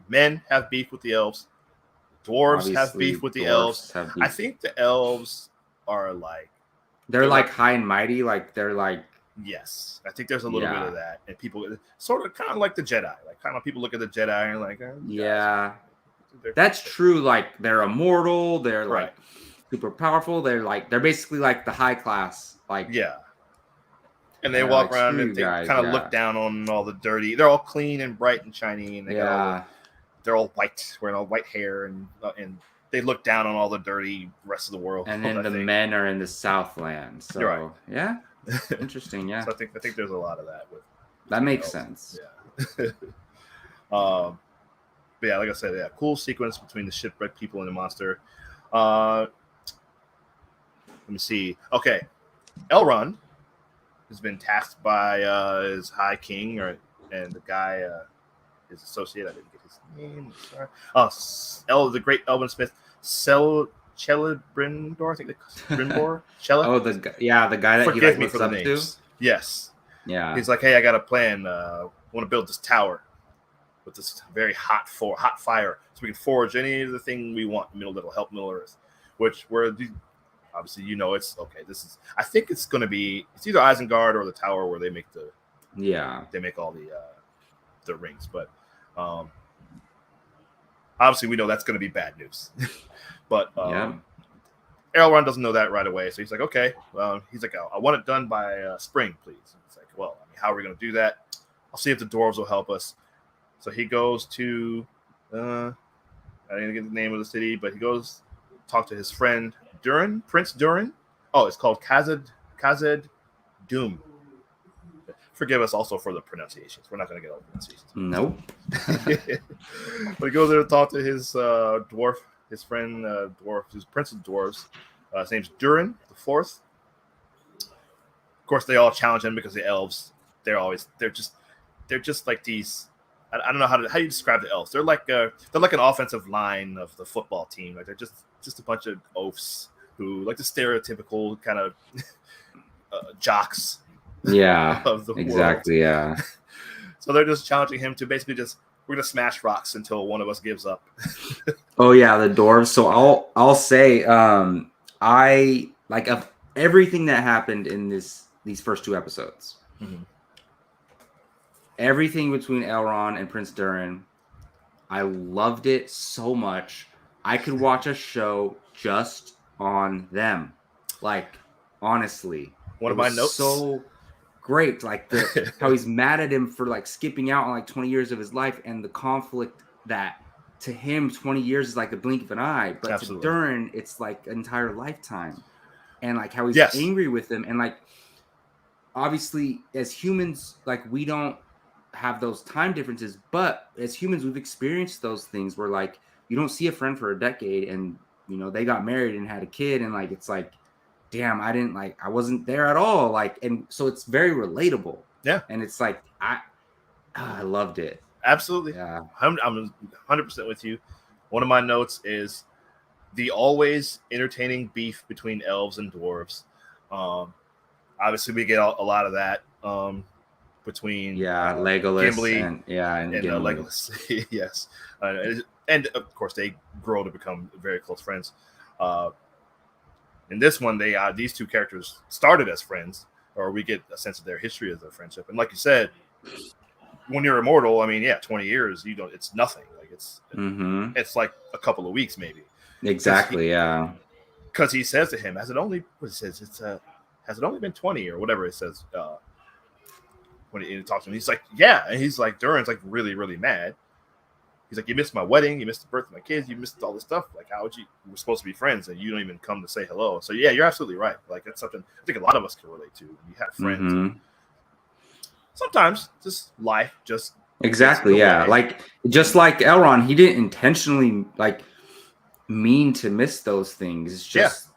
men have beef with the elves. Dwarves obviously have beef with the elves. I think the elves are like... They're like high and mighty. Like they're like... Yes. I think there's a little bit of that. And people sort of kind of like the Jedi. Like kind of people look at the Jedi and like... yeah. That's true. Like they're immortal. They're like super powerful. They're basically like the high class. Like... Yeah. And they walk around and they kind of look down on all the dirty... They're all clean and bright and shiny. And they're all white, wearing all white hair, and they look down on all the dirty rest of the world. And then the men are in the Southland. So you're right. Yeah, interesting. Yeah, so I think there's a lot of that. That makes sense. Yeah. But yeah, like I said, cool sequence between the shipwrecked people and the monster. Let me see. Okay, Elrond has been tasked by his High King, and the guy. His associate, I didn't get his name. Sorry. The great Elven Smith, Celebrimbor, I think Brimbor. The guy that Forgive he me looks for the up names. to. Yes. Yeah. He's like, hey, I got a plan. I want to build this tower with this very hot fire, so we can forge any of the thing we want that'll help Middle Earth. Obviously, it's okay. I think it's going to be. It's either Isengard or the tower where they make They make all the rings, but obviously we know that's going to be bad news. But Elrond doesn't know that right away, so he's like, okay. He's like, I want it done by spring, please. And it's like, well, how are we going to do that? I'll see if the dwarves will help us. So he goes to I didn't get the name of the city, but he goes talk to his friend Prince Durin. Oh, it's called Khazad Dûm. Forgive us also for the pronunciations. We're not going to get all the pronunciations. Nope. But he goes there to talk to his dwarf, his friend dwarf, who's Prince of the Dwarves. His name's Durin the Fourth. Of course, they all challenge him because the elves, they're they're just like these. I don't know how you describe the elves. They're like an offensive line of the football team. Like they're just a bunch of oafs who like the stereotypical kind of jocks. Yeah, of the exactly. world. Yeah. So they're just challenging him to basically we're gonna smash rocks until one of us gives up. Oh yeah, the dwarves. So I'll say I like of everything that happened in these first 2 episodes. Mm-hmm. Everything between Elrond and Prince Durin, I loved it so much. I could watch a show just on them. Like honestly, One of my notes. So great, like how he's mad at him for like skipping out on like 20 years of his life, and the conflict that to him 20 years is like a blink of an eye, but to Durin it's like an entire lifetime. And like how he's angry with him, and like obviously as humans, like we don't have those time differences, but as humans we've experienced those things where like you don't see a friend for a decade and you know they got married and had a kid, and like it's like damn, I wasn't there at all, like, and so it's very relatable. Yeah. And it's like I loved it. Absolutely. Yeah. I'm 100% with you. One of my notes is the always entertaining beef between elves and dwarves. Obviously we get a lot of that between Legolas Gambley and Legolas. Yes. And of course they grow to become very close friends. In this one, these 2 characters started as friends, or we get a sense of their history of their friendship. And like you said, when you're immortal, I mean, 20 years, it's nothing. Like it's like a couple of weeks, maybe. Exactly. Because he says to him, has it only been 20 or whatever it says when he talks to him? He's like, yeah. And he's like, Durin's like really, really mad. He's like, you missed my wedding, you missed the birth of my kids, you missed all this stuff. Like, we're supposed to be friends and you don't even come to say hello. So yeah, you're absolutely right. Like that's something I think a lot of us can relate to. You have friends. Mm-hmm. Sometimes just life just exactly. Yeah. Like just like Elrond, he didn't intentionally like mean to miss those things. It's just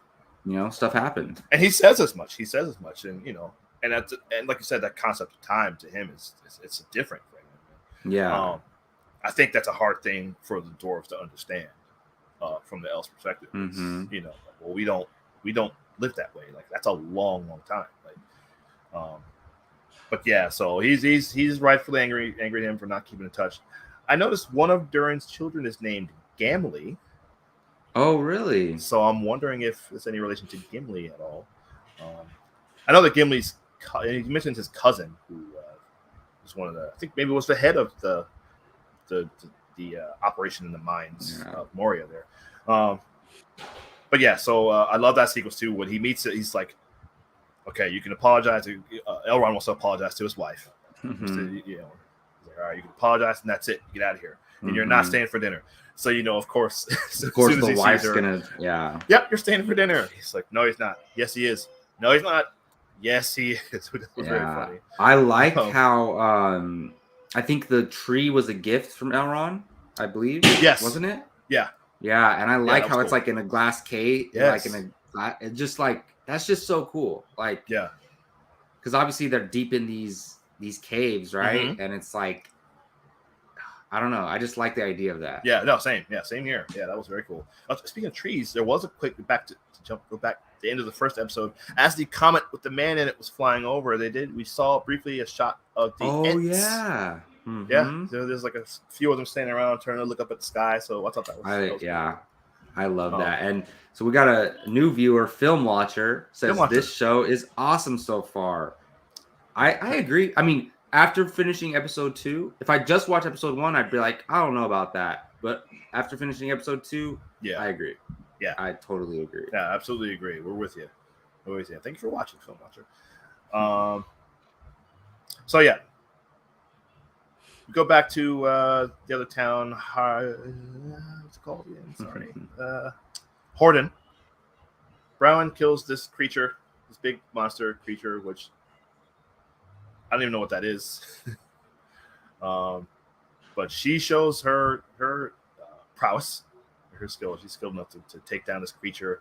stuff happened. And he says as much. And and like you said, that concept of time to him is it's a different thing. Yeah. I think that's a hard thing for the dwarves to understand from the elves' perspective. Mm-hmm. Well, we don't live that way. Like that's a long, long time. Like, but yeah, so he's rightfully angry at him for not keeping in touch. I noticed one of Durin's children is named Gambley. Oh, really? So I'm wondering if there's any relation to Gimli at all. I know that Gimli's. He mentioned his cousin, who was one of the. I think maybe was the head of the operation in the mines of Moria there. But yeah, so I love that sequence too. When he meets it, he's like, okay, you can apologize. Elrond wants to apologize to his wife. Mm-hmm. He's like, all right, you can apologize and that's it. Get out of here. And you're not staying for dinner. So, of course. Of course, the wife's going to, Yep, you're staying for dinner. He's like, no, he's not. Yes, he is. No, he's not. Yes, he is. It was very funny. I like how I think the tree was a gift from Elrond, I believe. Yes. Wasn't it? Yeah. Yeah, and I like how it's like in a glass cave. Yes. Like in a it's just like that's just so cool. Like because obviously they're deep in these caves, right? Mm-hmm. And it's like I don't know. I just like the idea of that. Yeah, no, same. Yeah, same here. Yeah, that was very cool. Speaking of trees, there was a quick go back to the end of the first episode. As the comet with the man in it was flying over, we saw briefly a shot of the Ents. Yeah. Mm-hmm. Yeah. So there's like a few of them standing around turning to look up at the sky. So I thought that was cool. I love that. And so we got a new viewer, Film Watcher, says this show is awesome so far. I agree. I mean, after finishing episode 2, if I just watch episode 1, I'd be like, I don't know about that. But after finishing episode 2, I agree. Yeah, I totally agree. Yeah, absolutely agree. We're with you. Thank you for watching, Film Watcher. So yeah, we go back to the other town. What's it called again? Sorry, Horden. Brown kills this creature, this big monster creature, which I don't even know what that is. But she shows her prowess, her skill. She's skilled enough to take down this creature,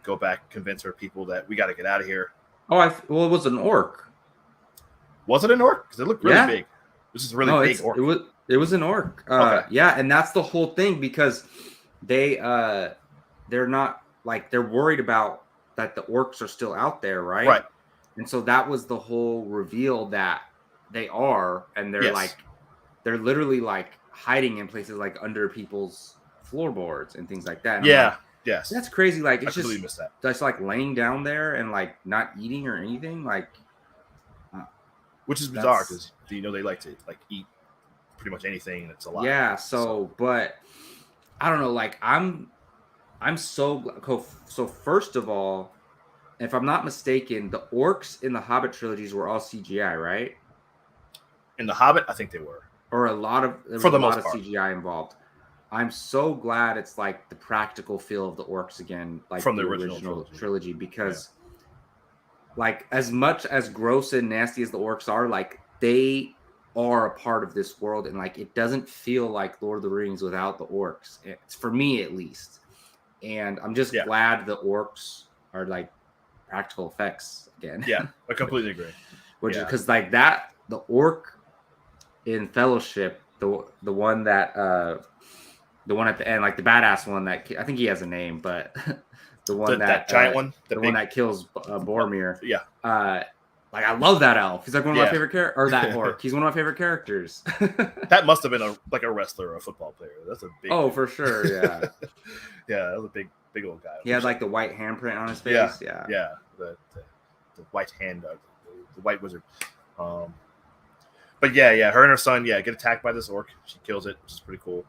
go back, convince her people that we got to get out of here. Oh, it was an orc. Was it an orc? Because it looked really big. This is a really No, big orc. it was an orc. Okay. Yeah, and that's the whole thing because they're not like they're worried about that the orcs are still out there, right? Right. And so that was the whole reveal that they are, and they're Yes. they're literally like hiding in places like under people's floorboards and things like that. And I'm Yeah. like, Yes. that's crazy. Like I it's completely missed that. just like laying down there and like not eating or anything. Like, Which is bizarre because you know they like to like eat pretty much anything that's alive. yeah. So, but I don't know. Like I'm so first of all, if I'm not mistaken, the orcs in the Hobbit trilogies were all CGI, right? In the Hobbit, I think they were. Or there was a lot of CGI involved. I'm so glad it's like the practical feel of the orcs again, like from the original trilogy because like as much as gross and nasty as the orcs are, like they are a part of this world, and like it doesn't feel like Lord of the Rings without the orcs. It's for me at least. And I'm just glad the orcs are like practical effects again. Yeah, I completely agree. Which is because like that the orc in Fellowship, the one that the one at the end, like the badass one that I think he has a name, but the one that giant one, the one that kills Boromir. Yeah. Like I love that elf. He's like one of my favorite characters, or that orc. He's one of my favorite characters. That must have been a wrestler or a football player. That's a big. Oh, for sure, yeah. Yeah, that was a big old guy. He had like the white handprint on his face. Yeah. The white hand, the white wizard. But yeah, her and her son, get attacked by this orc. She kills it, which is pretty cool.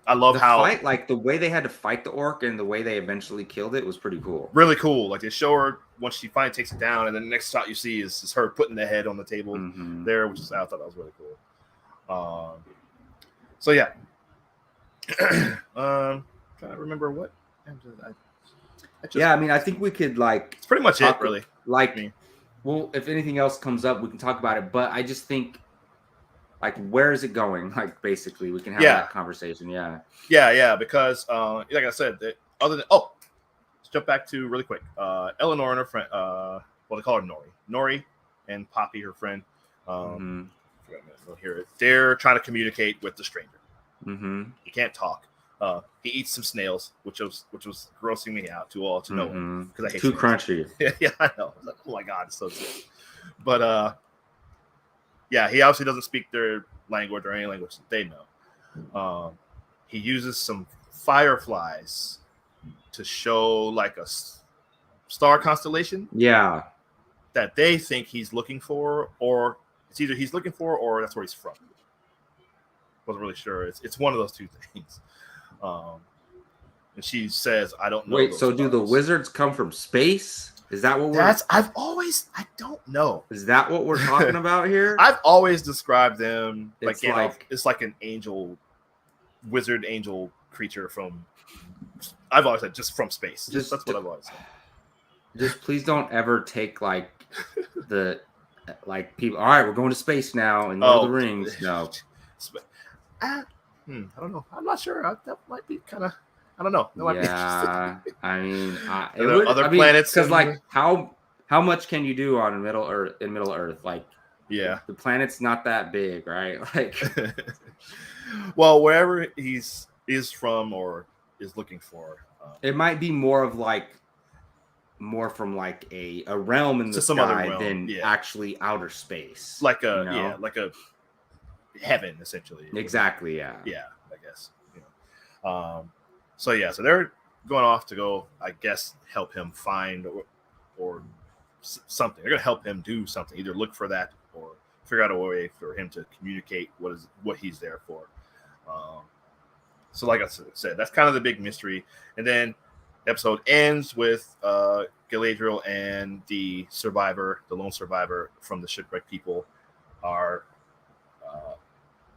I love how fight, like the way they had to fight the orc and the way they eventually killed it was pretty cool. Really cool. Like they show her once she finally takes it down, and then the next shot you see is her putting the head on the table there, which is I thought that was really cool. So yeah, trying to remember what. I mean, I think we could like. It's pretty much it, really. Like, well, if anything else comes up, we can talk about it. But I just think. Like, where is it going? Like, basically, we can have that conversation. Yeah, because, like I said, other than let's jump back to really quick. Eleanor and her friend, they call her Nori and Poppy, her friend. We'll hear it. They're trying to communicate with the stranger. He can't talk. He eats some snails, which was grossing me out to no one because I hate too crunchy. Yeah, I know. I was like, oh my god, it's so sick. But yeah, he obviously doesn't speak their language or any language that they know. He uses some fireflies to show like a star constellation. Yeah. That they think he's looking for, or it's either he's looking for or that's where he's from. Wasn't really sure. It's one of those two things. And she says, I don't know. Wait, so do the wizards come from space? Is that what I don't know. Is that what we're talking about here? I've always described them like it's Gandalf. It's like an wizard angel creature from. I've always said just from space. That's what I've always said. Just please don't ever take like people. All right, we're going to space now and Lord of the Rings. No, I don't know. I'm not sure. That might be kind of. I don't know. I mean, other planets because like how much can you do on Middle Earth? Like, the planet's not that big, right? Like, well, wherever he's from or is looking for, it might be more from like a realm in the sky than actually outer space, like like a heaven essentially. Exactly. Yeah, I guess. So they're going off to go, I guess, help him find or something. They're going to help him do something, either look for that or figure out a way for him to communicate what he's there for. So like I said, that's kind of the big mystery. And then the episode ends with Galadriel and the lone survivor from the shipwrecked people are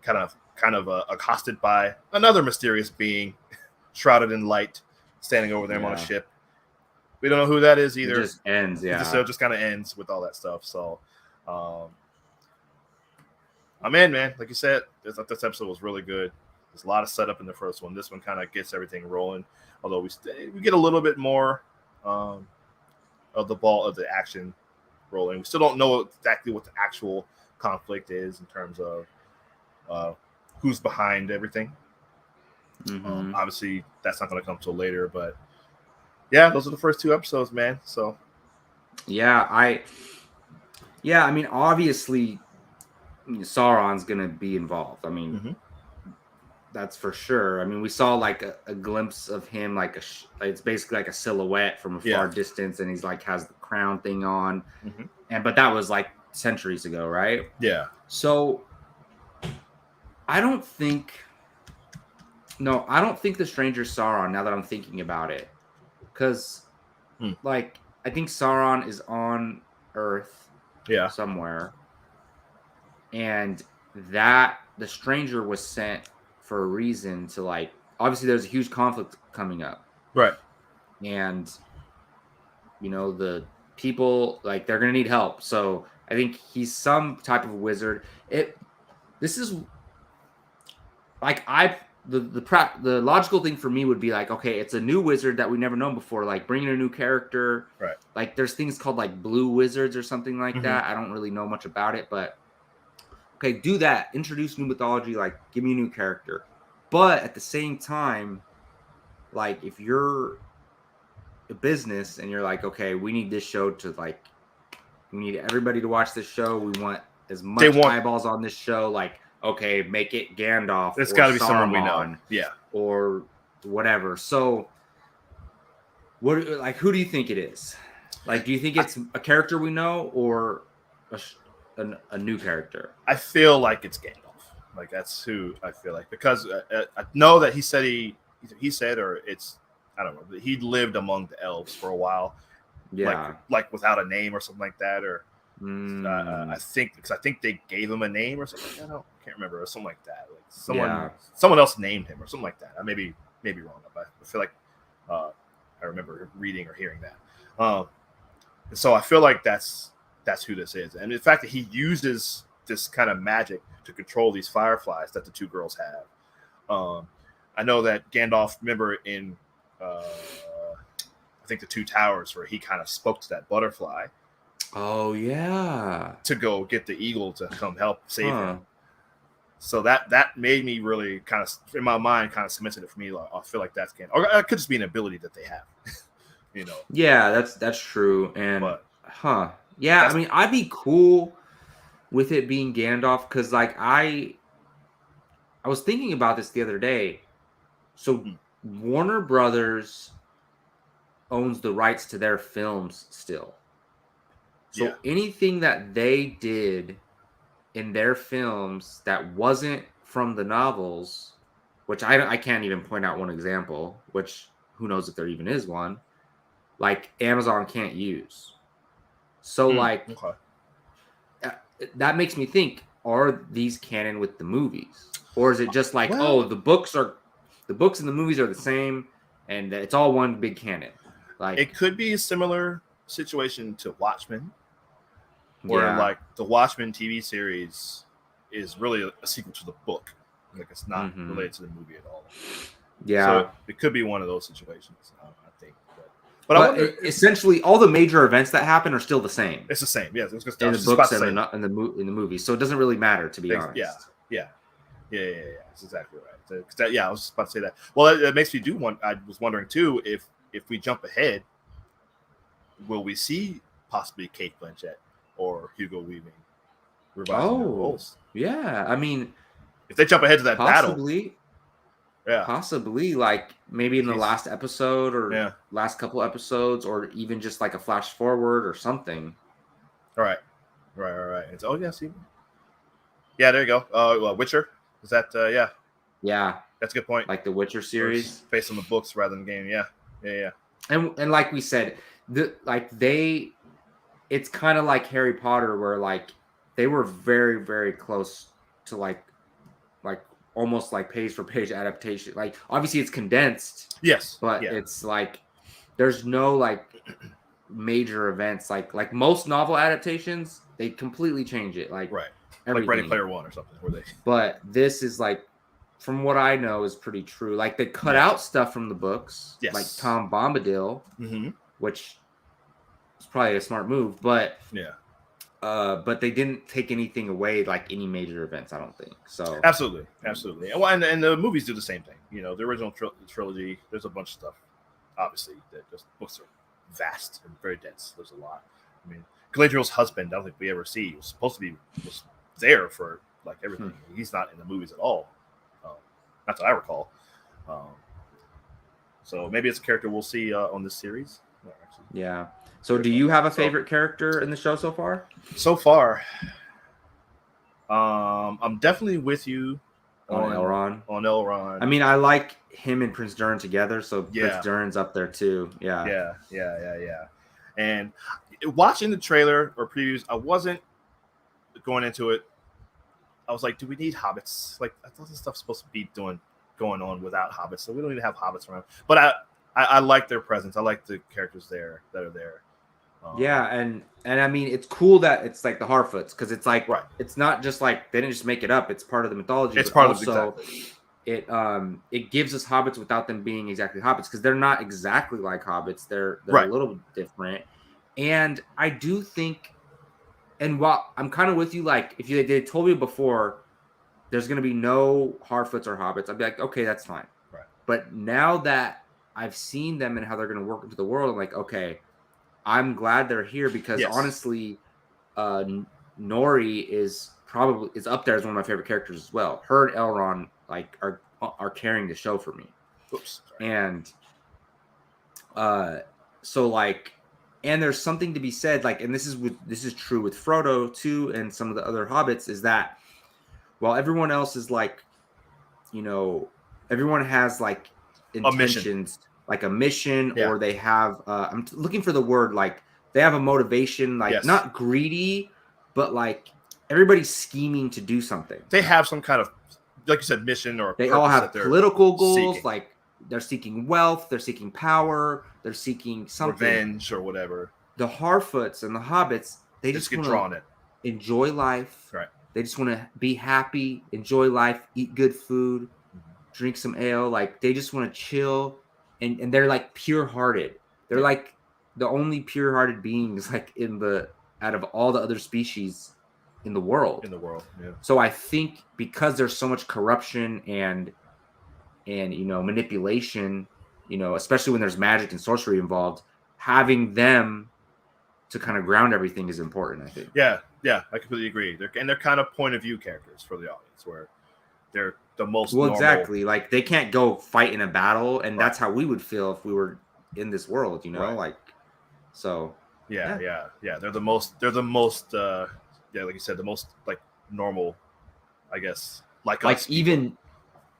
kind of accosted by another mysterious being shrouded in light, standing over them on a ship. We don't know who that is either. It just ends, It just kind of ends with all that stuff. So, I'm in, man. Like you said, this episode was really good. There's a lot of setup in the first one. This one kind of gets everything rolling. Although we get a little bit more of the action rolling. We still don't know exactly what the actual conflict is in terms of who's behind everything. Mm-hmm. Obviously, that's not going to come till later, but yeah, those are the first 2 episodes, man. So I mean, obviously, Sauron's gonna be involved. I mean, Mhm. that's for sure. I mean, we saw like a glimpse of him, like it's basically like a silhouette from a far distance, and he's like has the crown thing on, Mhm. but that was like centuries ago, right? Yeah. So I don't think the stranger Sauron. Now that I'm thinking about it, because Hmm. like I think Sauron is on Earth Yeah. somewhere, and that the stranger was sent for a reason to like obviously there's a huge conflict coming up, Right. and the people like they're gonna need help. So I think he's some type of wizard. This is like the logical thing for me would be like, okay, it's a new wizard that we never known before, like bringing a new character. Right. Like there's things called like blue wizards or something like Mhm. that. I don't really know much about it, but okay, do that. Introduce new mythology, like give me a new character. But at the same time, like if you're a business and you're like, okay, we need this show to like we need everybody to watch this show. We want as They much want. eyeballs on this show. Like, okay, make it Gandalf It's or got to be someone we know. Saruman Yeah. or whatever. So, who do you think it is? Like, do you think it's a character we know or a new character? I feel like it's Gandalf. Like that's who I feel like, because I know that he said or it's, I don't know, he lived among the elves for a while, Yeah. like without a name or something like that, or I Mm, think, because I think they gave him a name or something. Can't remember, or something like that. Like yeah. someone else named him or something like that. I may be wrong, but I feel like I remember reading or hearing that. So I feel like that's who this is, and the fact that he uses this kind of magic to control these fireflies that the 2 girls have. I know that Gandalf, remember in I think the 2 Towers, where he kind of spoke to that butterfly. Oh yeah. To go get the eagle to come help save him. So that made me really kind of, in my mind, kind of cemented it for me. Like, I feel like that's Gandalf. Or it could just be an ability that they have. Yeah, that's true. And But yeah, I mean, I'd be cool with it being Gandalf because like I was thinking about this the other day. So Warner Brothers owns the rights to their films still. So anything that they did in their films that wasn't from the novels, which I can't even point out one example, which who knows if there even is one, like Amazon can't use. So like that makes me think, are these canon with the movies? Or is it just like, the books and the movies are the same and it's all one big canon? Like it could be a similar situation to Watchmen, where like the Watchmen TV series is really a sequel to the book. Like it's not related to the movie at all. Yeah. So it could be one of those situations, I think. But I wonder, essentially, all the major events that happen are still the same. It's the same, yeah. In the books and in the movie, so it doesn't really matter, to be honest. Yeah. That's exactly right. I was just about to say that. Well, it makes me do one. I was wondering too, if we jump ahead, will we see possibly Kate Blanchett or Hugo Weaving revising their roles? Yeah. I mean, if they jump ahead to that battle. Yeah. Possibly, like maybe in the last episode or last couple episodes, or even just like a flash forward or something. All right. It's, see. Yeah, there you go. Witcher. Is that Yeah. That's a good point. Like the Witcher series. Based on the books rather than the game. Yeah. And like we said, it's kind of like Harry Potter, where like they were very, very close to like almost like page for page adaptation. Like obviously it's condensed. Yes. But it's like there's no like major events like most novel adaptations, they completely change it. Like everything. Like Ready Player One or something, where they. But this is like, from what I know, is pretty true. Like they cut out stuff from the books, like Tom Bombadil, which is probably a smart move. But but they didn't take anything away, like any major events. I don't think so. Absolutely. Well, and the movies do the same thing. You know, the original trilogy. There's a bunch of stuff. Obviously, that just books are vast and very dense. There's a lot. I mean, Galadriel's husband, I don't think we ever see. He was supposed to be there for like everything. He's not in the movies at all. Not that I recall. So maybe it's a character we'll see on this series. Yeah. So do you have a favorite character in the show so far? So far, I'm definitely with you on Elrond. On Elrond. I mean, I like him and Prince Durin together, so Prince Durin's up there too. Yeah. And watching the trailer or previews, I wasn't going into it. I was like, do we need hobbits? Like, I thought this stuff's supposed to be going on without hobbits, so we don't even have hobbits around. But I like their presence. I like the characters there that are there. And I mean, it's cool that it's like the Harfoots, because it's like it's not just like they didn't just make it up. It's part of the mythology. It's part of it. It gives us hobbits without them being exactly hobbits, because they're not exactly like hobbits. They're a little different. And I do think, and while I'm kind of with you, like if they told me before there's going to be no Harfoots or hobbits, I'd be like, okay, that's fine. Right. But now that I've seen them and how they're going to work into the world, I'm like, okay, I'm glad they're here, because honestly, Nori is up there as one of my favorite characters as well. Her and Elrond like are carrying the show for me. Oops. And so like, and there's something to be said, like, and this is true with Frodo too, and some of the other hobbits, is that while everyone else is like, you know, everyone has like intentions, like a mission, or they have I'm looking for the word, like they have a motivation, like not greedy, but like everybody's scheming to do something. They have some kind of, like you said, mission, or they all have political goals, like they're seeking wealth, they're seeking power, they're seeking something, revenge or whatever. The Harfoots and the hobbits, they just get drawn in, enjoy life. Right. They just want to be happy, enjoy life, eat good food, drink some ale. Like they just want to chill, and they're like pure-hearted. They're like the only pure-hearted beings like out of all the other species in the world. Yeah. So I think because there's so much corruption and you know, manipulation, you know, especially when there's magic and sorcery involved, having them to kind of ground everything is important, I think. Yeah, I completely agree. They're kind of point of view characters for the audience, where they're the most normal. Exactly. Like they can't go fight in a battle, and that's how we would feel if we were in this world, you know, like so. Yeah. They're the most. Like you said, the most like normal, I guess. Like us. Even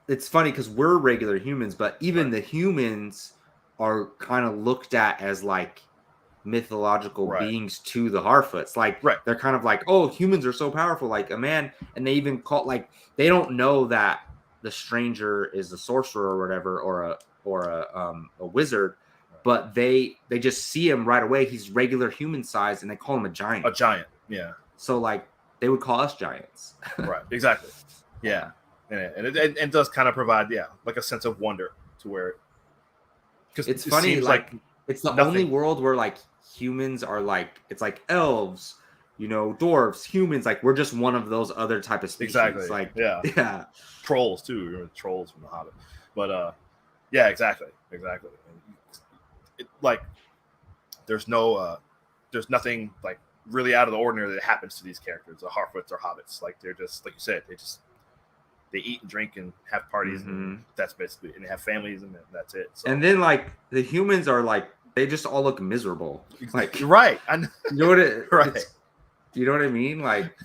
it's funny because we're regular humans, but even the humans are kind of looked at as like mythological beings to the Harfoots. Like they're kind of like, oh, humans are so powerful, like a man, and they even call, like, they don't know that the stranger is a sorcerer or whatever, or a wizard, but they just see him right away. He's regular human size, and they call him a giant. So like they would call us giants. Right, exactly. Yeah. And it does kind of provide like a sense of wonder to where, because it's funny, like it's the only world where like humans are like, it's like elves, you know, dwarves, humans, like we're just one of those other type of species. Exactly. Like trolls too. Remember trolls from The Hobbit. But exactly. Like there's nothing like really out of the ordinary that happens to these characters. The Harfoots or hobbits, like they're just, like you said, they eat and drink and have parties, and that's basically, and they have families, and that's it. So. And then like the humans are like, they just all look miserable. Like right, I know. You know what it right? You know what I mean? Like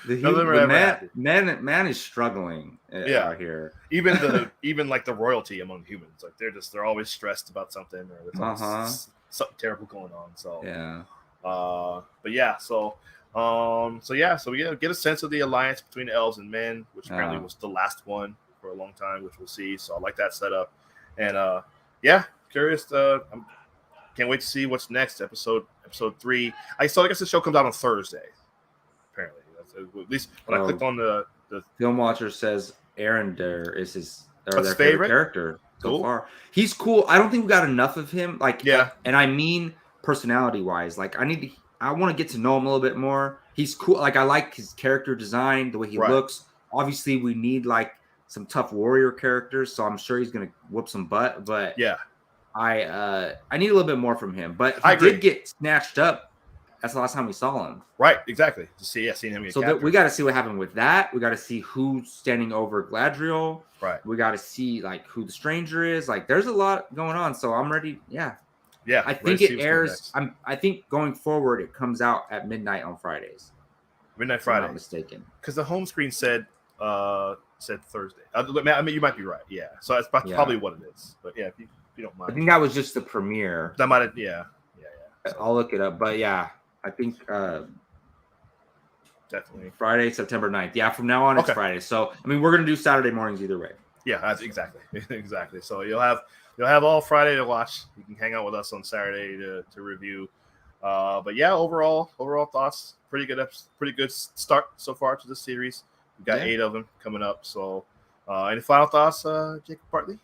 the man is struggling out here. Even like the royalty among humans, like they're always stressed about something, or there's something terrible going on. So so we get a sense of the alliance between elves and men, which apparently was the last one for a long time, which we'll see. So I like that setup, and curious. Can't wait to see what's next. Episode 3. I guess the show comes out on Thursday. Apparently, at least when I clicked on the Film Watcher says Arendelle is their favorite character so far. He's cool. I don't think we got enough of him. Like and I mean personality wise. Like I want to get to know him a little bit more. He's cool. Like I like his character design, the way he looks. Obviously, we need like some tough warrior characters, so I'm sure he's gonna whoop some butt. But yeah, I need a little bit more from him. But I he agree. did get snatched up. That's the last time we saw him. Right, exactly. To see, seeing him get So we got to see what happened with that. We got to see who's standing over Galadriel. Right. We got to see like who the stranger is. Like, there's a lot going on. So I'm ready. Yeah. Yeah. I think it airs. I think going forward, it comes out at midnight on Fridays. Midnight Friday. If I'm not mistaken. Because the home screen said Thursday. I mean, you might be right. Yeah. So that's probably what it is. But yeah, if you don't mind. I think that was just the premiere. That might have. Yeah. So, I'll look it up. But yeah, I think definitely Friday, September 9th. Yeah, from now on it's Friday. So I mean, we're gonna do Saturday mornings either way. Yeah, that's exactly. So you'll have all Friday to watch. You can hang out with us on Saturday to review. But yeah, overall thoughts. Pretty good start so far to the series. We got 8 of them coming up. So any final thoughts, Jacob Bartley?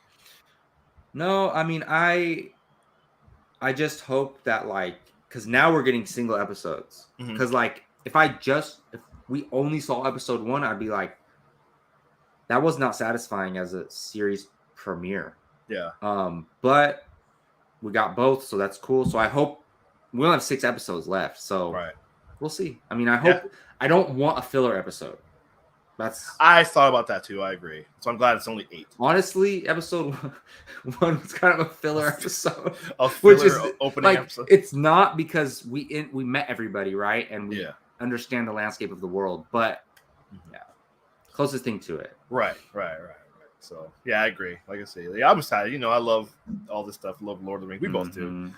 No, I mean I just hope that like, because now we're getting single episodes. Because like if we only saw episode 1, I'd be like, that was not satisfying as a series premiere. Yeah. But we got both, so that's cool. So I hope we only have 6 episodes left. So we'll see. I mean, I hope I don't want a filler episode. I thought about that too. I agree. So I'm glad it's only 8. Honestly, episode 1 was kind of a filler episode. Which is opening like, episode. It's not because we met everybody, right? And we understand the landscape of the world, but closest thing to it. Right. So yeah, I agree. Like I say, I'm excited. I love all this stuff. Love Lord of the Rings. We both do.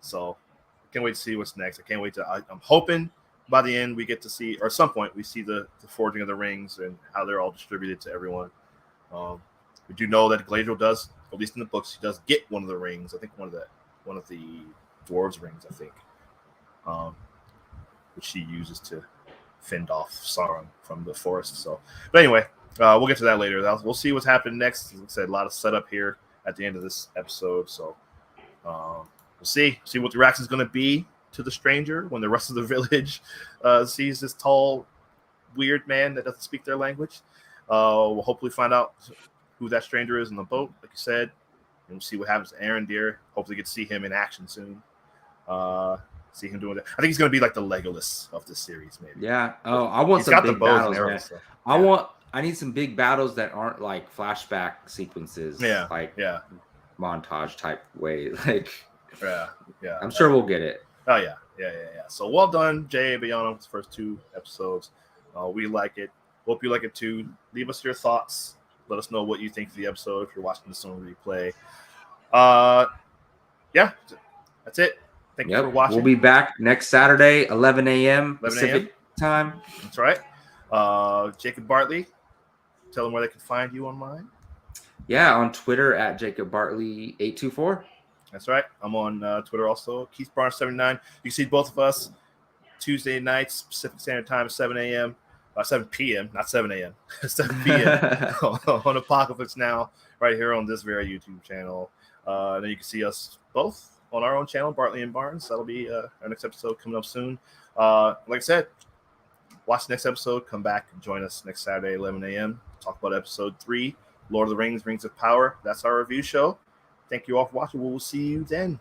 So I can't wait to see what's next. I can't wait to. I'm hoping by the end we get to see, or at some point we see the forging of the rings and how they're all distributed to everyone. We do know that Galadriel does, at least in the books, she does get one of the rings. I think one of the dwarves' rings. I think, which she uses to fend off Sauron from the forest. So, but anyway, we'll get to that later. We'll see what's happening next. Like I said, a lot of setup here at the end of this episode. So we'll see what the reaction is going to be to the stranger when the rest of the village sees this tall, weird man that doesn't speak their language. We'll hopefully find out who that stranger is in the boat, like you said, and we'll see what happens to Arondir. Hopefully get to see him in action soon. See him doing that. I think he's going to be like the Legolas of this series, maybe. Yeah. Oh, I want some big battles, man. So, I need some big battles that aren't like flashback sequences. Yeah. Like montage type way. Like. Yeah. I'm sure we'll get it. Oh yeah. So well done, Jay Bayano, with the first 2 episodes. We like it. Hope you like it too. Leave us your thoughts. Let us know what you think of the episode if you're watching this on replay. Yeah, that's it. Thank you for watching. We'll be back next Saturday, 11 a.m. Pacific time. That's right. Jacob Bartley, tell them where they can find you online. Yeah, on Twitter at Jacob Bartley 824. That's right. I'm on Twitter also, Keith Barnes 79. You can see both of us Tuesday nights, Pacific Standard Time, 7 a.m. 7 p.m., not 7 a.m. 7 p.m. on Apocalypse Now, right here on this very YouTube channel. And then you can see us both on our own channel, Bartley and Barnes. That'll be our next episode coming up soon. Like I said, watch the next episode. Come back and join us next Saturday, 11 a.m. Talk about episode 3, Lord of the Rings, Rings of Power. That's our review show. Thank you all for watching. We'll see you then.